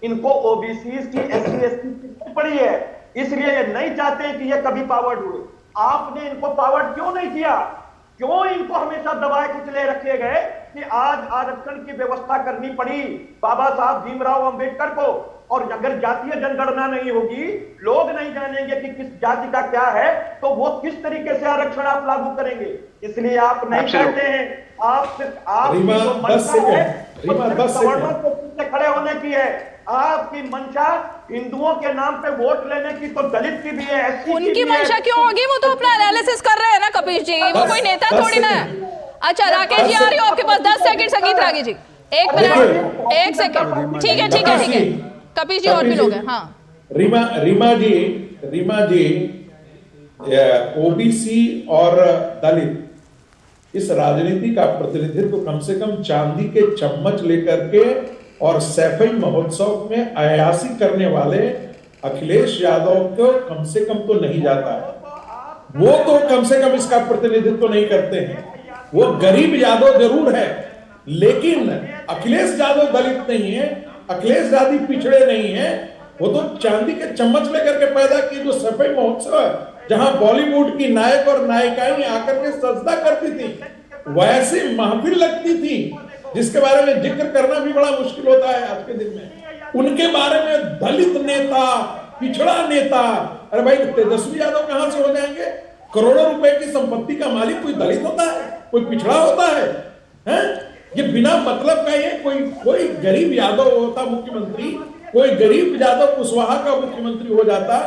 इनको ओबीसी की, एससी एसटी की पड़ी है। इसलिए ये नहीं चाहते कि ये कभी पावर्ड हुए। आपने इनको पावर्ड क्यों नहीं किया? क्यों इनको हमेशा दबाए कुचले रखे गए कि आज आरक्षण की व्यवस्था करनी पड़ी बाबा साहब भीमराव अंबेडकर को? और अगर जातीय जनगणना नहीं होगी, लोग नहीं जानेंगे कि किस जाति का क्या है, तो वो किस तरीके से आरक्षण आप लागू करेंगे? इसलिए आप नहीं चाहते हैं। आप सिर्फ खड़े होने की है, आपकी मंशा हिंदुओं के नाम पे वोट लेने की, तो दलित की भी है, एससी की भी है। उनकी मंशा क्यों होगी? वो तो अपना एनालिसिस कर रहे हैं ना कपीश जी, वो कोई नेता थोड़ी ना है। अच्छा राकेश जी आ रही हो आपके पास, 10 सेकंड। संगीत रागी जी 1 मिनट 1 सेकंड। ठीक है कपीश जी, और भी लोग हैं। हाँ, रीमा जी ओबीसी और दलित इस राजनीति का प्रतिनिधित्व कम से कम चांदी के चम्मच लेकर के और सैफई महोत्सव में अयासी करने वाले अखिलेश यादव को कम से कम तो नहीं जाता है। वो तो कम से कम इसका प्रतिनिधित्व नहीं करते हैं। वो गरीब यादव जरूर है, लेकिन अखिलेश यादव दलित नहीं है, अखिलेश यादव पिछड़े नहीं है। वो तो चांदी के चम्मच लेकर के पैदा की जो सफाई महोत्सव है, जहां बॉलीवुड की नायक और नायिकाएं आकर के सजदा करती थी, वैसी महफिल लगती थी जिसके बारे में जिक्र करना भी बड़ा मुश्किल होता है आज के दिन में। उनके बारे में दलित नेता, पिछड़ा नेता, अरे भाई तेजस्वी यादव कहां से हो जाएंगे? करोड़ों रुपए की संपत्ति का मालिक कोई दलित होता है? कोई पिछड़ा होता है? ये बिना मतलब का ये कोई गरीब यादव होता मुख्यमंत्री, कोई गरीब यादव कुशवाहा का मुख्यमंत्री हो जाता,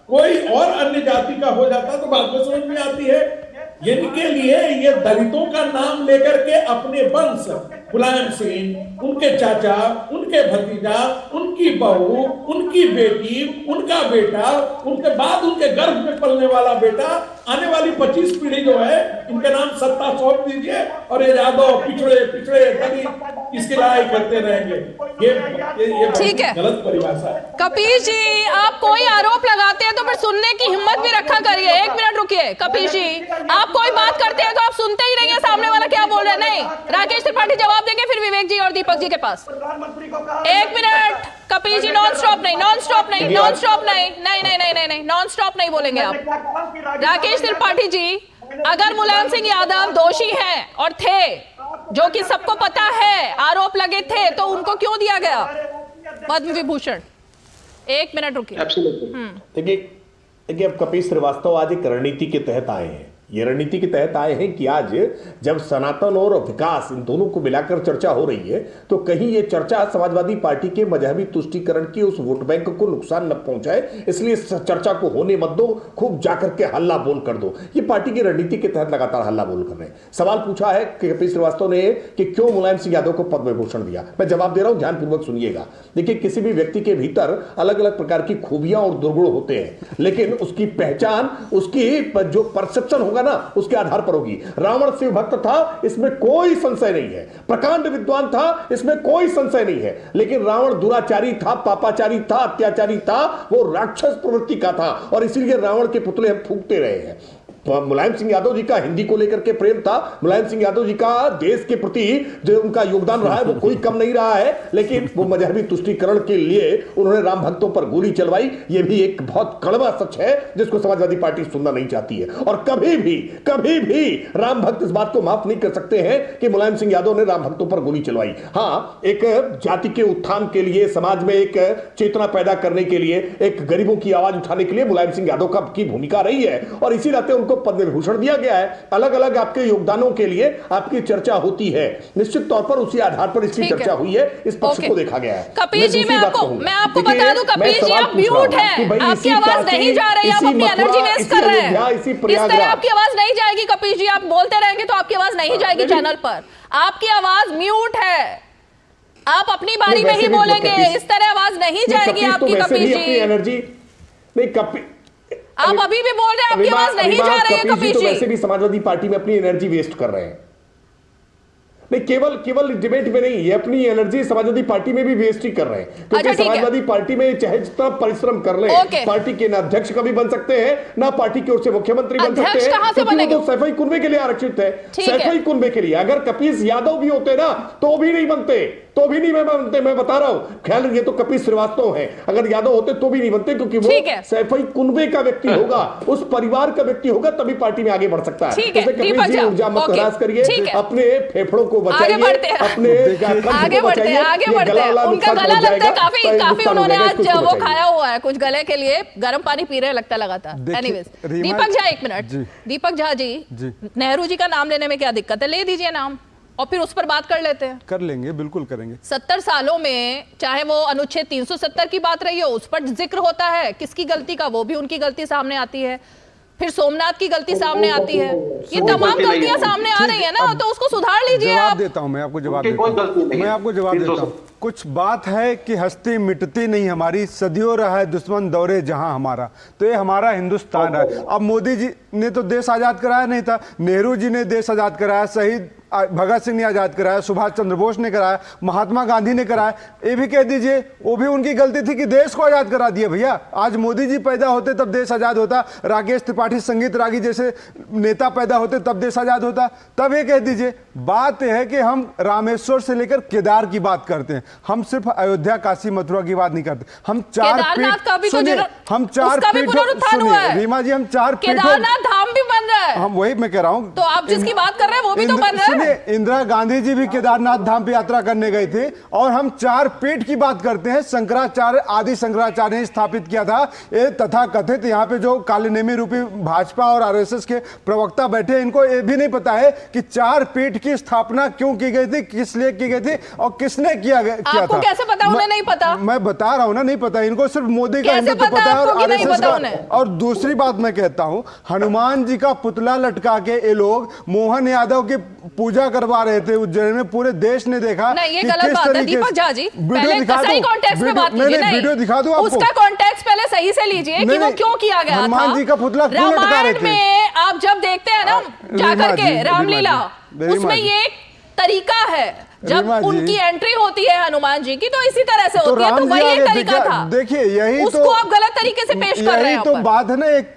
कोई और अन्य जाति का हो जाता तो बात में समझ में आती है। इनके लिए ये दलितों का नाम लेकर के अपने वंश, मुलायम सिंह, उनके चाचा, उनके भतीजा, उनकी बहू, उनकी बेटी, उनका बेटा, उनके बाद उनके गर्भ में पलने वाला बेटा, आने वाली 25 पीढ़ी जो है, इनके नाम सत्ता सौंप दीजिए और ये यादव पिछड़े दलित इसकी लड़ाई करते रहेंगे। ये ठीक है, गलत परिभाषा है। कपिल जी, आप कोई आरोप लगाते हैं तो फिर सुनने की हिम्मत भी रखा करिए। एक मिनट रुकिए कपिल जी, आप कोई बात करते हैं तो आप सुनते ही नहीं है सामने वाला क्या बोल रहा है। नहीं, राकेश त्रिपाठी जवाब देंगे, फिर विवेक जी और दीपक जी के पास। प्रधानमंत्री को कहा, एक minute Kapil ji, non stop नहीं, नॉन स्टॉप नहीं, नॉन स्टॉप नहीं, नहीं नहीं नहीं नहीं नहीं, नॉन स्टॉप नहीं बोलेंगे आप। राकेश त्रिपाठी जी, अगर मुलायम सिंह यादव दोषी हैं और थे, जो कि सबको पता है, आरोप लगे थे, तो उनको क्यों दिया गया पद्म विभूषण? एक मिनट रुकिए। देखिए अब कपिल श्रीवास्तव आज एक रणनीति के तहत आए हैं। ये रणनीति के तहत आए हैं कि आज जब सनातन और विकास इन दोनों को मिलाकर चर्चा हो रही है, तो कहीं ये चर्चा समाजवादी पार्टी के मजहबी तुष्टीकरण की उस वोट बैंक को नुकसान न पहुंचाए, इसलिए इस चर्चा को होने मत दो, खूब जाकर के हल्ला बोल कर दो। ये पार्टी की रणनीति के तहत लगातार हल्ला बोल कर रहे हैं। सवाल पूछा है कपिल श्रीवास्तव ने कि क्यों मुलायम सिंह यादव को पद्म विभूषण दिया। मैं जवाब दे रहा हूं, ध्यानपूर्वक सुनिएगा। देखिए, किसी भी व्यक्ति के भीतर अलग अलग प्रकार की खूबियां और दुर्गुण होते हैं, लेकिन उसकी पहचान, उसकी जो परसेप्शन होगा ना, उसके आधार पर होगी। रावण शिव भक्त था, इसमें कोई संशय नहीं है। प्रकांड विद्वान था, इसमें कोई संशय नहीं है। लेकिन रावण दुराचारी था, पापाचारी था, अत्याचारी था, वो राक्षस प्रवृत्ति का था, और इसीलिए रावण के पुतले हम फूंकते रहे हैं। मुलायम सिंह यादव जी का हिंदी को लेकर के प्रेम था, मुलायम सिंह यादव जी का देश के प्रति जो उनका योगदान रहा है वो कोई कम नहीं रहा है, लेकिन वो मजहबी तुष्टीकरण के लिए उन्होंने राम भक्तों पर गोली चलवाई। ये भी एक बहुत कड़वा सच है जिसको समाजवादी पार्टी सुनना नहीं चाहती है। और कभी भी राम भक्त इस बात को माफ नहीं कर सकते हैं कि मुलायम सिंह यादव ने राम भक्तों पर गोली चलवाई। हाँ, एक जाति के उत्थान के लिए, समाज में एक चेतना पैदा करने के लिए, एक गरीबों की आवाज उठाने के लिए मुलायम सिंह यादव की भूमिका रही है, और इसी नाते उनको पद्म विभूषण दिया गया है। अलग अलग आपके योगदानों के लिए आपकी चर्चा होती है, निश्चित तौर पर उसी आधार पर इसकी चर्चा हुई है, इस पक्ष को देखा गया है। कपिल जी, मैं आपको बता दूं, कपिल जी आप म्यूट हैं, आपकी आवाज नहीं जा रही, आप अपनी एनर्जी वेस्ट कर रहे हैं। इस तरह आपकी आवाज नहीं जाएगी कपिल जी, आप बोलते रहेंगे तो आपकी आवाज नहीं जाएगी चैनल पर। आपकी आवाज म्यूट है, आप अपनी बारी में ही बोलेंगे, इस तरह आवाज नहीं जाएगी आपकी कपिल जी। एनर्जी नहीं, कपिल आप अभी भी बोल रहे हैं आपकी आवाज नहीं जा रही है कपिल जी। तो वैसे भी समाजवादी पार्टी में अपनी एनर्जी वेस्ट कर रहे हैं। नहीं, केवल डिबेट में नहीं, ये अपनी एनर्जी समाजवादी पार्टी में भी वेस्ट ही कर रहे हैं, क्योंकि समाजवादी पार्टी में चाहे जितना परिश्रम कर ले, पार्टी के ना अध्यक्ष कभी बन सकते हैं, ना पार्टी की ओर से मुख्यमंत्री बन सकते हैं, क्योंकि वो तो सैफई कुनबे के लिए आरक्षित है। सैफई कुनबे के लिए अगर कपिल यादव भी होते ना तो भी नहीं बनते, मैं बता रहा हूं। ख्याल ये तो कपिल श्रीवास्तव है, अगर यादव होते तो भी नहीं बनते, क्योंकि वो सैफई कुनबे का व्यक्ति होगा, उस परिवार का व्यक्ति होगा, तभी पार्टी में आगे बढ़ सकता है। कपिल जी ऊर्जा मत हरास करिए, अपने फेफड़ों को बचाइए, आगे बढ़ते हैं, उनका गला लगता है काफी उन्होंने आज वो खाया हुआ है, कुछ गले के लिए गर्म पानी पी रहे लगता लगातार। एनीवेज, दीपक झा, एक मिनट, दीपक झा जी, नेहरू जी का नाम लेने में क्या दिक्कत है? ले दीजिए नाम और फिर उस पर बात कर लेते हैं। कर लेंगे, बिल्कुल करेंगे। 70 सालों में चाहे वो अनुच्छेद 370 की बात रही हो, उस पर जिक्र होता है, किसकी गलती का, वो भी उनकी गलती सामने आती है, फिर सोमनाथ की गलती सामने आती है, ये तमाम गलतियां सामने आ रही है ना, तो उसको सुधार लीजिए। जवाब देता हूं, मैं आपको जवाब देता हूं। कुछ बात है कि हस्ती मिटती नहीं हमारी, सदियों रहा है दुश्मन दौरे जहां हमारा, तो ये हमारा हिंदुस्तान है। अब मोदी जी ने तो देश आजाद कराया नहीं था, नेहरू जी ने देश आजाद कराया, शहीद भगत सिंह ने आजाद कराया, सुभाष चंद्र बोस ने कराया, महात्मा गांधी ने कराया, ये भी कह दीजिए वो भी उनकी गलती थी कि देश को आजाद करा दिया। भैया आज मोदी जी पैदा होते तब देश आजाद होता, राकेश त्रिपाठी संगीत रागी जैसे नेता पैदा होते तब देश आजाद होता। तब ये कह दीजिए, बात यह है कि हम रामेश्वर से लेकर केदार की बात करते हैं, हम सिर्फ अयोध्या काशी मथुरा की बात नहीं करते। हम चार रीमा जी, हम चार केदारनाथ धाम भी बन रहा है। हम वही मैं कह रहा हूं, तो आप जिसकी बात कर रहे हैं वो भी तो बन रहा है। इंदिरा गांधी जी भी केदारनाथ धाम पे यात्रा करने गए थे। और हम चार पीठ की बात करते हैं, शंकराचार्य आदि शंकराचार्य ने स्थापित किया था। ये तथाकथित यहाँ पे जो कालीनेमी रूपी भाजपा और आरएसएस के प्रवक्ता बैठे हैं, इनको ये भी नहीं पता है कि चार पीठ की स्थापना क्यों की गई थी, किस लिए की गई थी और किसने किया था। आपको कैसे पता? उन्हें नहीं पता। मैं बता रहा हूं ना, नहीं पता इनको, सिर्फ मोदी का इनको तो पता है और आरएसएस का। और दूसरी बात मैं कहता हूं, हनुमान जी का पुतला लटका के ये लोग मोहन यादव की पूजा करवा रहे थे उज्जैन में, पूरे देश ने देखा। नहीं, ये गलत बात है दीपक झा जी। पहले सही कॉन्टेक्स्ट में बात कीजिए। नहीं, वीडियो दिखा दूं आपको, उसका कॉन्टेक्स्ट पहले सही से लीजिए कि वो क्यों किया गया था। हनुमान जी का पुतला क्यों लटका रहे थे? में आप जब देखते हैं ना जाकर के रामलीला, उसमें ये एक तरीका है, जब उनकी एंट्री होती है हनुमान जी की तो इसी तरह से होती है। तो वही एक तरीका था। देखिए यही उसको तो आप गलत तरीके से पेश कर रहे हैं। तो बात है ना, एक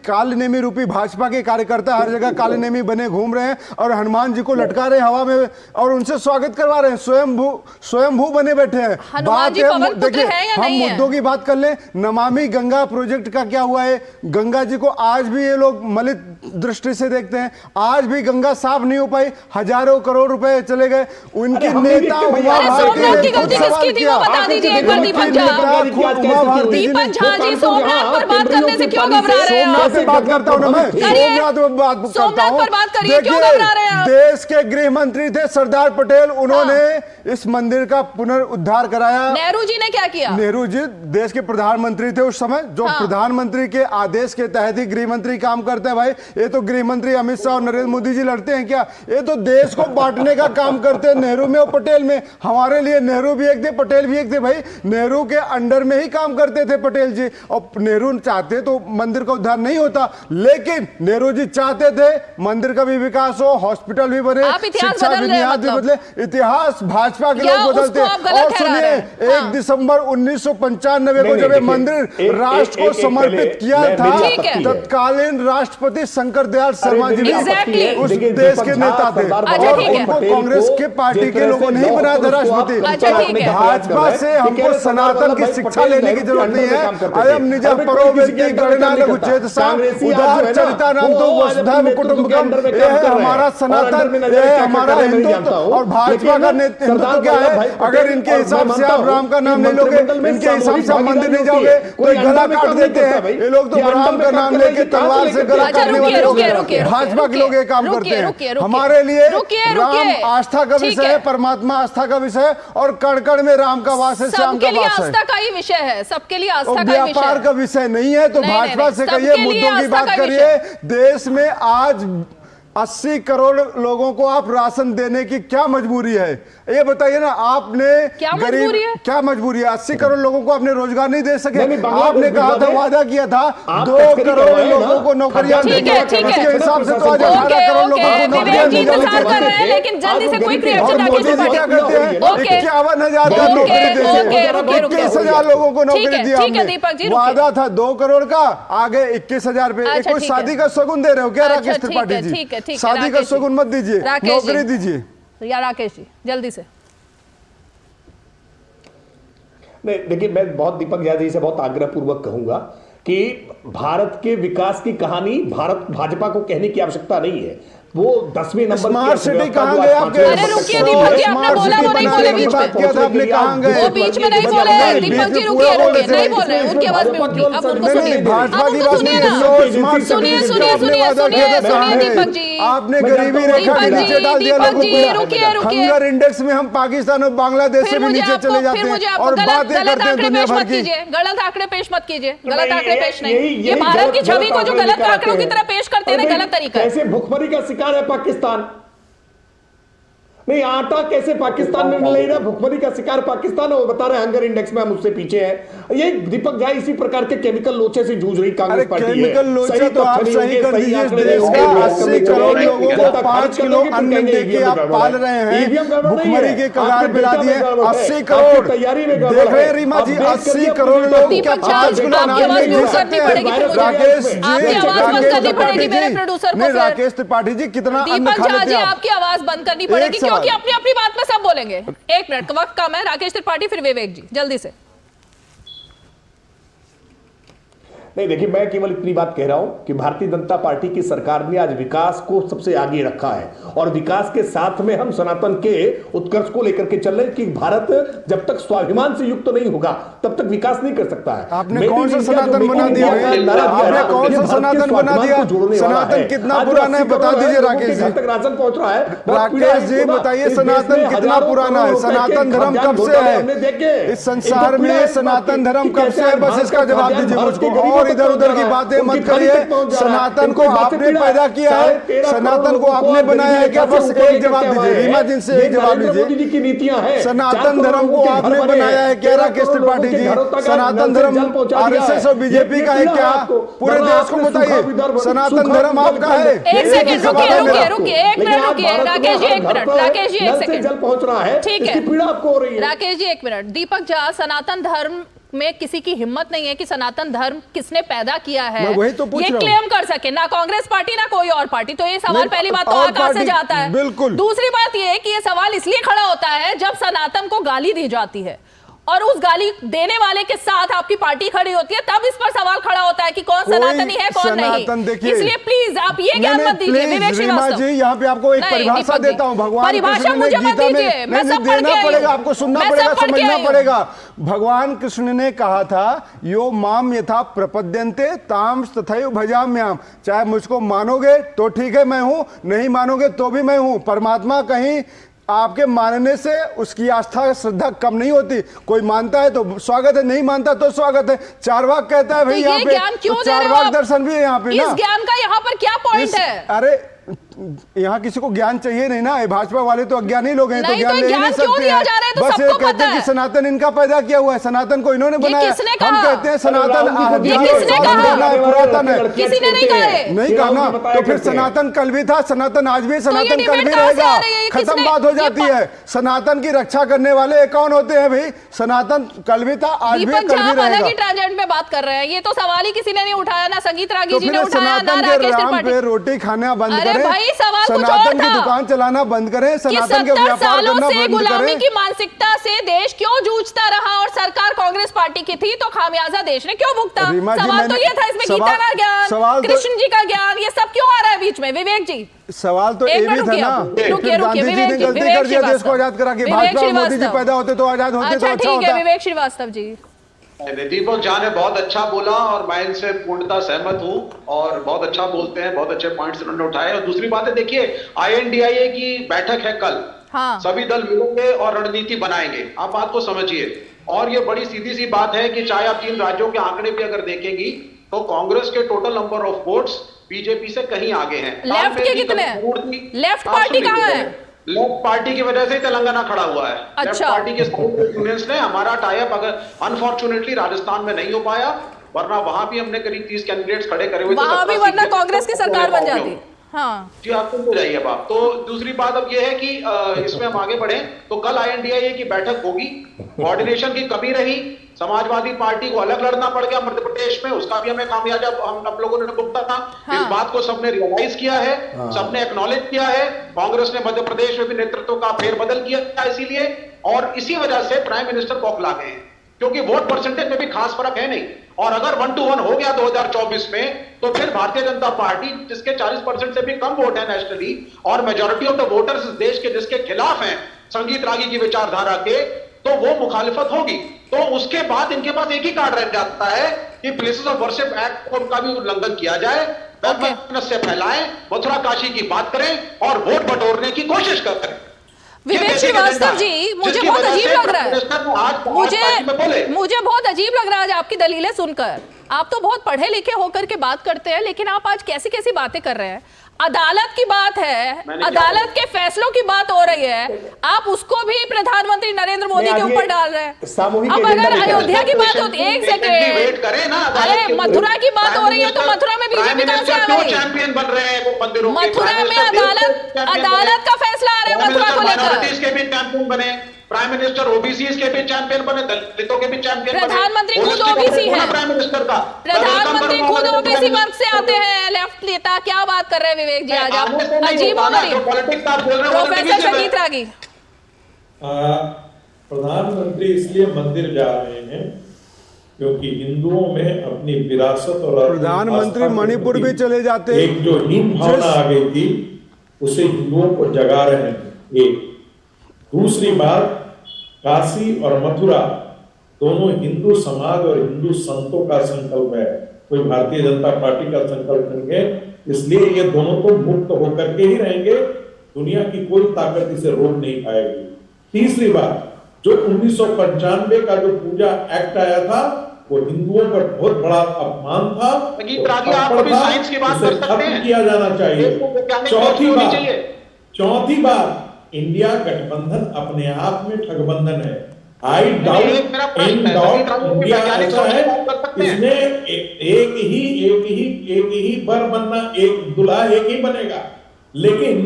कालनेमी रूपी भाजपा के कार्यकर्ता हर जगह कालनेमी बने घूम रहे हैं और हनुमान जी को लटका रहे हैं हवा में और उनसे स्वागत करवा रहे हैं, स्वयंभू बने बैठे हैं। बात है, देखिए हम मुद्दों की बात कर लें। नमामि गंगा प्रोजेक्ट का क्या हुआ है? गंगा जी को आज भी ये लोग मलित दृष्टि से देखते हैं, आज भी गंगा साफ नहीं हो पाई, हजारों करोड़ रुपए चले गए। उनकी नेता उमा भारती ने खुद सवाल किया, बता दीजिए एक बार दीपक झा। उमा भारती जी दीपक झा जी सोमनाथ पर बात करने से क्यों घबरा रहे हैं? सोमनाथ पे बात करता हूं ना मैं, सोमनाथ पे बात करता हूं। पर बात करिए, क्यों घबरा रहे हैं? देश के गृह मंत्री थे सरदार पटेल, उन्होंने इस मंदिर का पुनरुद्धार कराया। नेहरू जी ने क्या किया? नेहरू जी देश के प्रधानमंत्री थे उस समय, जो प्रधानमंत्री के आदेश के तहत ही गृह मंत्री काम करते हैं। भाई ये तो गृह मंत्री अमित शाह और नरेंद्र मोदी जी लड़ते हैं क्या? ये तो देश को बांटने का काम करते हैं, नेहरू में और पटेल में। हमारे लिए नेहरू भी एक थे, पटेल भी एक थे। भाई नेहरू के अंडर में ही काम करते थे पटेल जी, और नेहरू चाहते तो मंदिर का उद्धार नहीं होता, लेकिन नेहरू जी चाहते थे मंदिर का भी विकास हो, हॉस्पिटल भी बने, शिक्षा की बुनियाद भी बदले। इतिहास भाजपा के लोग बदलते हैं। और सुनिए, 1 दिसंबर 1995 को जब मंदिर राष्ट्र को समर्पित किया था, तत्कालीन राष्ट्रपति शंकर दयाल शर्मा जी उस देश के नेता थे और उनको कांग्रेस के पार्टी के लोगों ने ही बनाया था राष्ट्रपति। भाजपा से हमको सनातन की शिक्षा लेने की जरूरत नहीं है। अयम निज परो व्यक्ति गणना लघु चेतसा उदार चरिता नाम तो वसुधैव कुटुंबकम। ये है हमारा सनातन, ये है हमारा हिंदुत्व। और भाजपा का हिंदुत्व क्या है? अगर इनके हिसाब से आप राम का नाम नहीं लोगे, इनके हिसाब से आप मंदिर नहीं जाओगे तो गला काट देते हैं ये लोग। तो राम का नाम लेके तलवार से गला काटने वाले लोग हैं। भाजपा के लोग ये काम करते हैं। हमारे लिए राम आस्था का विषय है, परमात्मा आस्था का विषय है, और कण कण में राम का वास है, श्याम का वास है। आस्था का ही विषय है, सबके लिए आस्था का विषय है, व्यापार का विषय नहीं है। तो भाजपा से कहिए, मुद्दों की बात करिए। देश में आज 80 करोड़ लोगों को आप राशन देने की क्या मजबूरी है? ये बताइए ना, आपने क्या मजबूरी है? क्या मजबूरी है? 80 करोड़ लोगों को आपने रोजगार नहीं दे सके। आपने कहा था, वादा किया था 2 करोड़ लोगों को नौकरियां देंगे, उसके हिसाब से तो आज 18 करोड़ लोगों को नौकरियां दी जाएगी। लेकिन जल्दी से कोई रिएक्शन मोदी जी क्या करते हैं? 51,000 का नौकरी देंगे, 21,000 लोगों को नौकरी दी। वादा था 2 करोड़ का, आगे 21,000 पे। कोई शादी का शगुन दे रहे हो क्या राकेश त्रिपाठी जी? शादी का शगुन मत दीजिए, नौकरी दीजिए। या राकेश जी जल्दी से। नहीं देखिए, मैं बहुत दीपक झा जी से बहुत आग्रहपूर्वक कहूंगा कि भारत के विकास की कहानी भाजपा को कहने की आवश्यकता नहीं है। वो 10वें नंबर स्मार्ट सिटी कहां गए आपके? अरे रुकिए दीपक जी, आपने बोला वो नहीं बोले बीच में। आपने कहां गए? वो बीच में नहीं बोले। दीपक जी रुकिए, नहीं बोल रहे, उनकी आवाज में उठी। अब उनको सुनिए, भाजपा की बात सुनिए नहीं, सुनिए सुनिए दीपक जी। आपने गरीबी रेखा के नीचे डाल दिया लोगों को। रुकिए हंगर इंडेक्स में हम पाकिस्तान और बांग्लादेश से भी नीचे चले जाते हैं और बातें करते हैं दुनिया भर की। गलत आंकड़े पेश मत कीजिए, गलत आंकड़े पेश नहीं। ये भारत की छवि को जो गलत आंकड़ों की तरह पेश करते हैं, गलत तरीका है। ऐसे भुखमरी का शिकार है पाकिस्तान। नहीं, आटा कैसे पाकिस्तान में मिल नहीं रहा? भुखमरी का शिकार पाकिस्तान है, वो बता रहे हैं हंगर इंडेक्स में हम उससे पीछे हैं। ये दीपक झा इसी प्रकार के केमिकल लोचे से जूझ रही कांग्रेस पार्टी है। केमिकल लोचा तो आप सही कर दीजिए। देश का 80 करोड़ लोगों को 5 किलो अन्न देके आप पाल रहे हैं, भुखमरी के कगार पे ला दिए। 80 करोड़ देख रहे हैं रीमा जी, 80 करोड़ लोग क्या 5 किलो अनाज नहीं दे सकते हैं? राकेश जी, राकेश त्रिपाठी जी कितना अन्न खा लेते हैं? आपकी आवाज बंद करनी पड़ेगी क्योंकि अपनी अपनी बात में सब बोलेंगे। 1 मिनट का वक्त कम है। राकेश त्रिपाठी फिर विवेक जी, जल्दी से। नहीं, देखिए, मैं केवल इतनी बात कह रहा हूं कि भारतीय जनता पार्टी की सरकार ने आज विकास को सबसे आगे रखा है और विकास के साथ में हम सनातन के उत्कर्ष को लेकर के चल रहे हैं कि भारत जब तक स्वाभिमान से युक्त नहीं होगा तब तक विकास नहीं कर सकता है। आपने कौन सा सनातन बना दिया? आपने कौन सा सनातन बना दिया? सनातन कितना पुराना है बता दीजिए राकेश जी। तक राशन पहुंच रहा है। राकेश जी बताइए, सनातन कितना पुराना है? सनातन धर्म कब से है इस संसार में? सनातन धर्म कब से है? बस इसका जवाब दीजिए मुझको। इधर उधर की बातें मत करिए। सनातन को आपने पैदा किया है, सनातन को आपने बनाया है क्या? बस एक जवाब दीजिए रीमा जी से, एक जवाब दीजिए। सनातन धर्म को आपने बनाया है क्या राकेश त्रिपाठी जी? सनातन धर्म आरएसएस और बीजेपी का है क्या? पूरे देश को बताइए, सनातन धर्म आपका है? एक सेकंड रुकिए, एक मिनट रुकिए राकेश जी, 1 मिनट। राकेश जी 1 सेकंड, जल पहुंच रहा है, ठीक है, पीड़ा आपको हो रही है। राकेश जी 1 मिनट। दीपक झा, सनातन धर्म में किसी की हिम्मत नहीं है कि सनातन धर्म किसने पैदा किया है वही तो पूछ ये रहा हूं। क्लेम कर सके, ना कांग्रेस पार्टी ना कोई और पार्टी। तो ये सवाल पहली बात तो आकाश से जाता है। बिल्कुल। दूसरी बात ये कि ये सवाल इसलिए खड़ा होता है जब सनातन को गाली दी जाती है और उस गाली देने वाले के साथ आपकी पार्टी खड़ी होती है, तब इस पर सवाल खड़ा होता है कि कौन सनातनी है कौन नहीं। इसलिए प्लीज आप ये ज्ञान मत दीजिए। विवेक श्रीवास्तव जी, यहाँ पे आपको एक परिभाषा देता हूँ। भगवान परिभाषा मुझे मत दीजिए, मैं सब पढ़ के आई हूं। पड़ेगा, आपको सुनना पड़ेगा, समझना पड़ेगा। भगवान कृष्ण ने कहा था, यो माम यथा प्रपद्यन्ते ताम तथैव भजाम्यहम्। चाहे मुझको मानोगे तो ठीक है, मैं हूं, नहीं मानोगे तो भी मैं हूं। परमात्मा कहीं आपके मानने से उसकी आस्था श्रद्धा कम नहीं होती। कोई मानता है तो स्वागत है, नहीं मानता तो स्वागत है। चारवाक कहता है भाई यहाँ पे, तो चारवाक दर्शन भी है यहाँ पे ना। इस ज्ञान का यहाँ पर क्या पॉइंट है? अरे यहाँ किसी को ज्ञान चाहिए नहीं ना, भाजपा वाले तो अज्ञानी लोग हैं, तो ज्ञान ले नहीं सकते हैं। बस ये कहते हैं कि सनातन इनका पैदा किया हुआ है, सनातन को इन्होंने बनाया। हम कहते हैं सनातन पुरातन है, किसी ने नहीं कहा, नहीं कहा ना। तो फिर सनातन कल भी था, सनातन आज भी, सनातन कल भी रहेगा। खत्म बात हो जाती है। सनातन की रक्षा करने वाले कौन होते हैं भाई? सनातन कल भी था, आज भी, कल भी रहेगा। ट्रांजेंट में बात कर रहे हैं, ये तो सवाल ही किसी ने नहीं उठाया, ना संगीत रागी जी ने उठाया, ना सनातन राकेश के नाम त्रिपाठी। पे रोटी खाना बंद करें, सवाल कुछ और सनातन की था। दुकान चलाना बंद करें, सनातन के 70 व्यापार सालों करना से बंद गुलामी करें। की मानसिकता से देश क्यों जूझता रहा और सरकार कांग्रेस पार्टी की थी तो खामियाजा देश ने क्यों भुगता? सवाल तो ये था, इसमें गीता का ज्ञान, कृष्ण जी का ज्ञान, ये सब क्यों आ रहा है बीच में? विवेक जी सवाल तो ये भी था ना, गांधी जी ने गलती कर दिया, देश को आजाद करा के। भाजपा मोदी जी पैदा होते तो आजाद होते तो अच्छा होता। विवेक श्रीवास्तव जी, दीपक झा ने बहुत अच्छा बोला और मैं इनसे पूर्णतः सहमत हूं और बहुत अच्छा बोलते हैं, बहुत अच्छे पॉइंट्स उन्होंने उठाए। और दूसरी बात है, देखिए INDIA की बैठक है कल, हाँ। सभी दल मिलेंगे और रणनीति बनाएंगे। आप बात को समझिए। और ये बड़ी सीधी सी बात है कि चाहे आप 3 राज्यों के आंकड़े भी अगर देखेंगी तो कांग्रेस के total number of votes BJP से कहीं आगे हैं। लेफ्ट के कितने? लेफ्ट पार्टी कहां है? लेफ्ट पार्टी की वजह से ही तेलंगाना खड़ा हुआ है। अच्छा। लेफ्ट पार्टी के यूनियंस ने हमारा टाई अप अगर अनफॉर्चुनेटली राजस्थान में नहीं हो पाया, वरना वहां भी हमने करीब 30 कैंडिडेट्स खड़े करे हुए थे। वहां भी वरना कांग्रेस की सरकार बन जाती। हाँ जी, आप सुनते जाइए बात। तो दूसरी बात अब यह है कि इसमें हम आगे बढ़े तो कल INDIA की बैठक होगी। कोऑर्डिनेशन की कमी रही, समाजवादी पार्टी को अलग लड़ना पड़ गया मध्य प्रदेश में, उसका भी हमें खामियाजा हम लोगों ने भुगता था। हाँ। इस बात को सबने रियलाइज किया है, सबने एक्नॉलेज किया है। कांग्रेस ने मध्य प्रदेश में भी नेतृत्व का फेरबदल किया इसीलिए, और इसी वजह से प्राइम मिनिस्टर बौखला गए हैं, क्योंकि वोट परसेंटेज में भी खास फर्क है नहीं। और अगर 1 to 1 हो गया 2024 में, तो फिर भारतीय जनता पार्टी जिसके 40% से भी कम वोट है नेशनली, और मेजॉरिटी ऑफ द वोटर्स इस देश के जिसके खिलाफ हैं संगीत रागी की विचारधारा के, तो वो मुखालिफत होगी। तो उसके बाद इनके पास एक ही कार्ड रह जाता है कि प्लेसेस ऑफ वर्शिप एक्ट को उनका भी उल्लंघन किया जाए, से फैलाएं, मथुरा काशी की बात करें और वोट बटोरने की कोशिश करें। विवेक श्रीवास्तव जी, मुझे बहुत अजीब लग रहा है, मुझे बहुत अजीब लग रहा है आज आपकी दलीलें सुनकर। आप तो बहुत पढ़े लिखे होकर के बात करते हैं, लेकिन आप आज कैसी कैसी बातें कर रहे हैं। अदालत की बात है, अदालत के फैसलों की बात हो रही है, आप उसको भी प्रधानमंत्री नरेंद्र मोदी के ऊपर डाल रहे हैं। सामूहिक अब एजेंडा अगर लेकर अयोध्या की बात होती है, एक वेट करें ना, सेकेंड, अदालत अरे के मथुरा की बात प्राइम हो रही है तो मिनिस्टर- मथुरा में प्राइम बीजेपी कहां से मिनिस्टर आ क्यों गई? चैंपियन बन रहे हैं वो मंदिरों के? मथुरा प्राइम में मिनिस्टर अदालत चैंपियन बने। अदालत का फैसला आ रहा है प्राइम मथुरा को मिनिस्टर लेकर। माइनॉरिटीज के भी चैंपियन बने, प्राइम मिनिस्टर ओबीसी के भी चैंपियन बने, दलितों के भी चैंपियन बने। प्रधानमंत्री खुद होलिस्टिक ओबीसी अप्रोच है। प्राइम मिनिस्टर का। प्रधानमंत्री खुद ओबीसी वर्ग से आते हैं, लेफ्ट नेता। क्या बात कर रहे हैं विवेक जी, आज आप अजीब हो गई। पॉलिटिक्स आप बोल रहे हो, प्रोफेसर संगीत रागी, प्रधानमंत्री इसलिए मंदिर जा रहे हैं क्योंकि हिंदुओं में अपनी विरासत और अपनी प्रधानमंत्री आस्था के मणिपुर प्रति भी चले जाते। एक जो हीन भावना आ गई थी उसे हिंदुओं को जगा रहे हैं। एक दूसरी बात, काशी और मथुरा दोनों हिंदू समाज और हिंदू संतों का संकल्प है, कोई भारतीय जनता पार्टी का संकल्प नहीं है। इसलिए ये दोनों तो मुक्त होकर के ही रहेंगे, दुनिया की कोई ताकत इसे रोक नहीं पाएगी। तीसरी बात, जो 1995 का जो पूजा एक्ट आया था वो हिंदुओं पर बहुत बड़ा अपमान था, संगीत रागी, आप कभी साइंस की बात उसे कर सकते खत्म हैं। किया जाना चाहिए। देश को वैज्ञानिक चौथी होनी बात, चाहिए। चौथी बात, इंडिया गठबंधन अपने आप में ठगबंधन है। आई एक डाउट मेरा प्रश्न है, डाउट संगीत रागी, इंडिया वैज्ञानिक ऐसा सोच है, की बात कर सकते हैं। इसमें एक ही बर बनना, एक दुल्हा एक ही बनेगा, लेकिन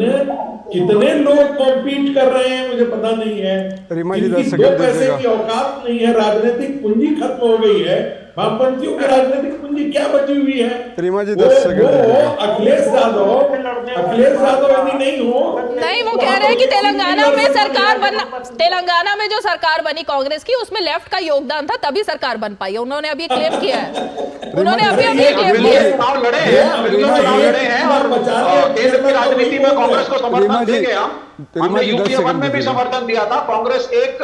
कितने लोग कॉम्पीट कर रहे हैं मुझे पता नहीं है। रीमा जी, इनकी 10 दो सेकंड पैसे दीजिएगा। की औकात नहीं है, राजनीतिक पूंजी खत्म हो गई है। वामपंथियों की राजनीतिक पूंजी क्या बची हुई है? रीमा जी, वो 10 सेकंड दीजिएगा। अखिलेश यादव यदि नहीं हो, नहीं, वो कह रहे हैं कि तेलंगाना में सरकार बनना, तेलंगाना में जो सरकार बनी कांग्रेस की, उसमें लेफ्ट का योगदान था, तभी सरकार बन पाई है। उन्होंने अभी क्लेम किया है, उन्होंने अभी क्लेम किया है। चुनाव लड़े हैं, चुनाव लड़े हैं और केंद्र की राजनीति में कांग्रेस को रीमा समर्थन जी, देंगे हम। हमने जी, 10 यूपीए 1 सेकंड में भी दीजिएगा। समर्थन दिया था। कांग्रेस एक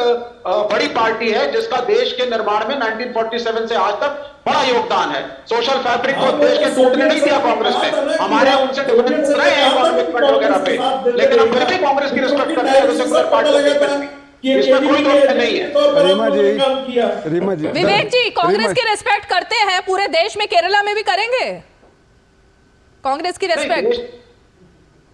बड़ी पार्टी है जिसका देश के निर्माण में 1947 से आज तक बड़ा योगदान है। सोशल फैब्रिक को देश के टूटने नहीं दिया कांग्रेस ने। हमारे उनसे डिफरेंस रहे हैं इकोनॉमिक फ्रंट वगैरह पे, लेकिन हम फिर भी कांग्रेस की रिस्पेक्ट करते हैं, सेकुलर पार्टी की रिस्पेक्ट नहीं। इसमें कोई दोष नहीं है। रीमा जी, रीमा जी, विवेक जी, कांग्रेस रीमा- की रिस्पेक्ट करते हैं पूरे देश में, केरला में भी करेंगे कांग्रेस की रिस्पेक्ट।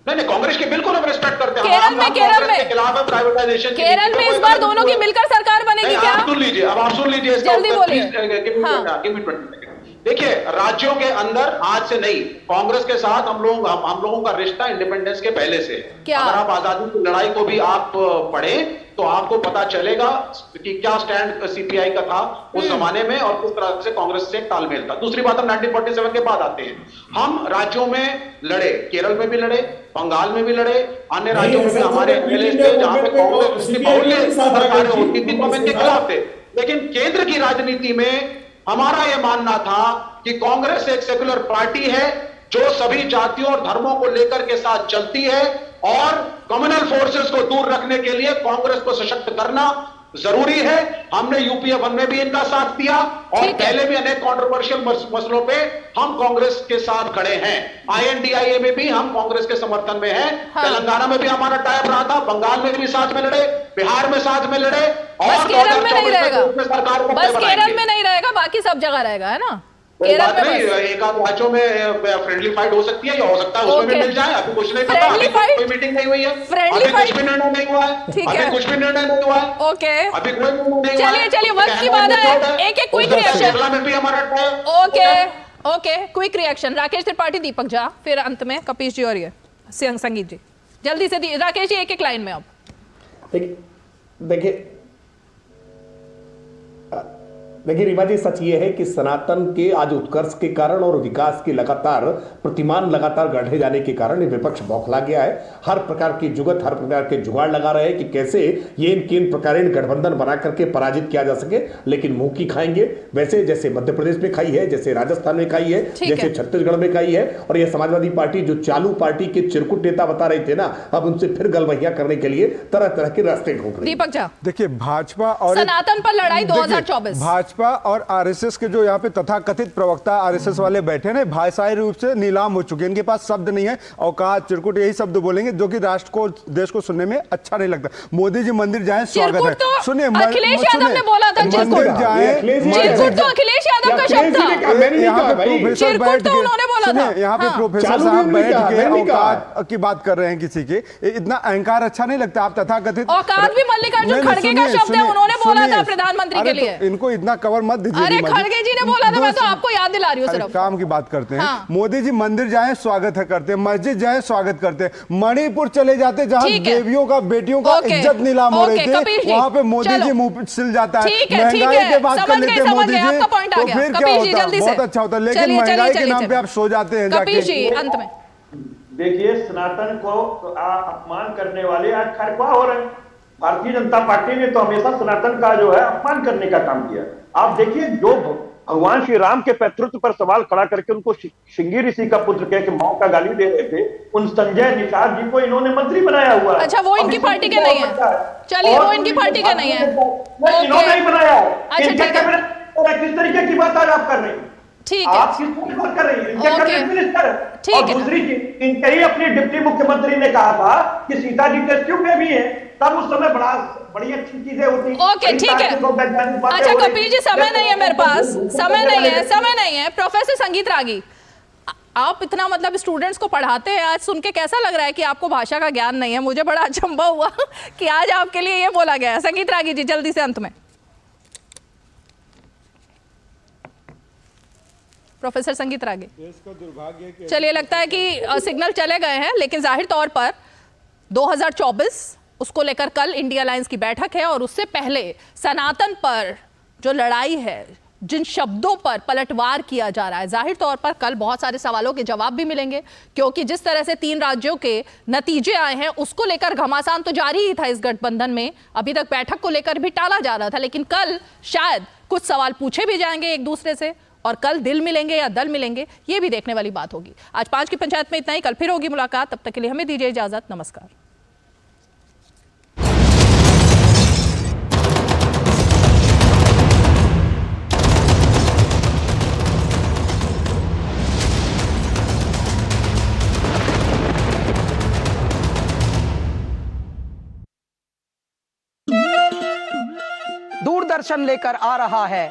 नहीं, कांग्रेस की बिल्कुल हम रिस्पेक्ट करते हैं। केरल में- हम केरल कांग्रेस में- के खिलाफ है प्राइवेटाइजेशन। केरल में इस बार दोनों की मिलकर सरकार बनेगी नहीं, क्या? आप सुन लीजिए, अब आप सुन लीजिए इसका जल्दी उत्तर, बोलिए। please, give me हाँ। 20 seconds। देखिए, राज्यों के अंदर आज से नहीं, कांग्रेस के साथ हम लोगों का रिश्ता इंडिपेंडेंस के पहले से है। क्या? अगर आप आजादी की लड़ाई को भी आप पढ़ें तो आपको पता चलेगा कि क्या स्टैंड सीपीआई का था उस जमाने में और किस तरह से कांग्रेस से तालमेल था। दूसरी बात, हम 1947 के बाद आते हैं। हम राज्यों में लड़े, केरल में भी लड़े, बंगाल में भी लड़े, अन्य राज्यों में भी हमारे एमएलए थे जहां पे कांग्रेस की बहुल्य सरकारें होती थी तो हम इनके खिलाफ थे। लेकिन केंद्र की राजनीति में हमारा यह मानना था कि कांग्रेस एक सेकुलर पार्टी है जो सभी जातियों और धर्मों को लेकर के साथ चलती है और कम्युनल फोर्सेस को दूर रखने के लिए कांग्रेस को सशक्त करना जरूरी है। हमने यूपीए 1 में भी इनका साथ दिया और पहले भी अनेक कंट्रोवर्शियल मसलों पे हम कांग्रेस के साथ खड़े हैं। INDIA में भी हम कांग्रेस के समर्थन में हैं। हाँ। तेलंगाना में भी हमारा टाइप रहा था, बंगाल में भी साथ में लड़े, बिहार में साथ में लड़े बस और केरल में नहीं रहेगा, सरकार को बस केरल में नहीं रहेगा, बाकी सब जगह रहेगा, है ना? केरल में नहीं, बस। एक आध राज्यों में फ्रेंडली फाइट हो सकती है या हो सकता है उसमें भी Okay. मिल जाए। अभी कुछ नहीं पता, Friendly अभी fight? कोई मीटिंग नहीं हुई है, Friendly अभी fight? कुछ भी निर्णय नहीं हुआ है, ठीक है। अभी कुछ भी निर्णय नहीं हुआ है, ओके, अभी कोई निर्णय नहीं हुआ है। चलिए वक्त की बात है, एक क्विक रिएक्शन। केरला में भी हमारा okay, quick reaction. Rakesh Tripathi, Deepak Jha, फिर अंत में कपीश जी और ये संगीत जी। जल्दी से राकेश जी, एक लाइन में अब। देखिए रीमा जी, सच ये है कि सनातन के आज उत्कर्ष के कारण और विकास के लगातार प्रतिमान लगातार गढ़े जाने के कारण ये विपक्ष बौखला गया है। हर प्रकार की जुगत, हर प्रकार के जुगाड़ लगा रहे हैं कि कैसे ये इन प्रकार गठबंधन बना करके पराजित किया जा सके, लेकिन मुंह की खाएंगे। वैसे जैसे मध्य प्रदेश में खाई है, जैसे राजस्थान में खाई है, जैसे छत्तीसगढ़ में खाई है, और ये समाजवादी पार्टी जो चालू पार्टी के चिरकुट नेता बता रहे थे ना, अब उनसे फिर गलवहिया करने के लिए तरह तरह के रास्ते ढूंढ रहे हैं। दीपक झा, देखिए, भाजपा और सनातन पर लड़ाई 2024, भाजपा और आरएसएस के जो यहाँ पे तथाकथित प्रवक्ता आरएसएस वाले बैठे ने, भाषाई रूप से नीलाम हो चुके हैं। इनके पास शब्द नहीं है, औकात, चिरकुट, यही शब्द बोलेंगे जो कि राष्ट्र को, देश को सुनने में अच्छा नहीं लगता। मोदी जी मंदिर जाएं, स्वागत है। तो सुनिए, अखिलेश यादव ने बोला था मंदिर जाएं, चिरकुट तो अखिलेश यादव का शब्द था। यहाँ पे प्रोफेसर बैठ चिरकुट तो गए। उन्होंने बोला बोला था। सुनिए, यहाँ पे हाँ। प्रोफेसर चालू साहब भी नहीं बैठ कहा, के मैंने कहा। औकात की बात कर रहे हैं किसी के, इतना अहंकार अच्छा नहीं लगता। आप तथाकथित औकात भी मल्लिकार्जुन नहीं, नहीं, खड़गे का सुनिए, शब्द है, सुनिए, उन्होंने बोला सुनिए। था प्रधानमंत्री अरे के लिए। तो इनको इतना कवर मत दीजिए। अरे रीमा जी। खड़गे जी ने बोला था, मैं तो आपको याद दिला रही हूँ अरे सिर्फ। काम की बात करते हैं। हाँ। मोदी जी मंदिर जाए स्वागत है करते हैं, मस्जिद जाए स्वागत करते हैं, मणिपुर चले जाते जहां ठीक है। देवियों का बेटियों का ओके, इज्जत नीलाम हो ओके, रही कपिल थी, जी, वहां पे मोदी चलो। जी मुंह सिल जाता है। ठीक है, ठीक महंगाई है, के बात कर समझ लेते गए, हैं समझ मोदी गए, जी, आपका पॉइंट आ तो गया। फिर क्या कपिल जी, होता? जल्दी से। बहुत अच्छा होता, लेकिन चलिए, महंगाई चलिए, के नाम चलिए। पे आप सो जाते हैं कपिल जाके। जी अंत में। देखिए, सनातन को अपमान करने वाले आज खड़खड़ा हो रहे हैं। भारतीय जनता पार्टी ने तो हमेशा सनातन का जो है अपमान करने का काम किया। आप देखिए, जो भगवान श्री राम के पैतृत्व पर सवाल खड़ा करके उनको श्रृंगी ऋषि का पुत्र कह के मां का गाली दे रहे थे, उन संजय निषाद जी को इन्होंने मंत्री बनाया हुआ है। अच्छा, वो इनकी पार्टी के नहीं है। चलिए, वो इनकी पार्टी के नहीं है। इन्होंने ही बनाया है। अच्छा, इनके ठीक है। कैबिनेट किस तरीके की बात आज आप कर रहे हैं? ठीक है। आप किस बात कर रही हैं? इनके ओके। कैबिनेट मिनिस्टर है। ठीक और है। दूसरी चीज, इनके ही अपने डिप्टी मुख्यमंत्री ने कहा था कि सीता जी टेस्ट ट्यूब में भी है, तब उस समय बड़ी अच्छी चीजें होती। ओके, ठीक है। अच्छा कपिल जी, समय नहीं है मेरे पास, समय नहीं है। प्रोफेसर संगीत रागी, आप इतना मतलब स्टूडेंट्स को पढ़ाते हैं, आज सुन के कैसा लग रहा है कि आपको भाषा का ज्ञान नहीं है? मुझे बड़ा अचंभा हुआ कि आज आपके लिए ये बोला गया है। संगीत रागी जी, जल्दी से अंत में। प्रोफेसर संगीत रागी, चलिए, लगता है कि सिग्नल चले गए हैं, लेकिन जाहिर तौर पर 2024 उसको लेकर कल इंडिया अलायंस की बैठक है, और उससे पहले सनातन पर जो लड़ाई है, जिन शब्दों पर पलटवार किया जा रहा है, जाहिर तौर पर कल बहुत सारे सवालों के जवाब भी मिलेंगे, क्योंकि जिस तरह से 3 राज्यों के नतीजे आए हैं उसको लेकर घमासान तो जारी ही था इस गठबंधन में। अभी तक बैठक को लेकर भी टाला जा रहा था, लेकिन कल शायद कुछ सवाल पूछे भी जाएंगे एक दूसरे से, और कल दिल मिलेंगे या दल मिलेंगे, ये भी देखने वाली बात होगी। आज 5 की पंचायत में इतना ही, कल फिर होगी मुलाकात। तब तक के लिए हमें दीजिए इजाजत, नमस्कार। दूरदर्शन लेकर आ रहा है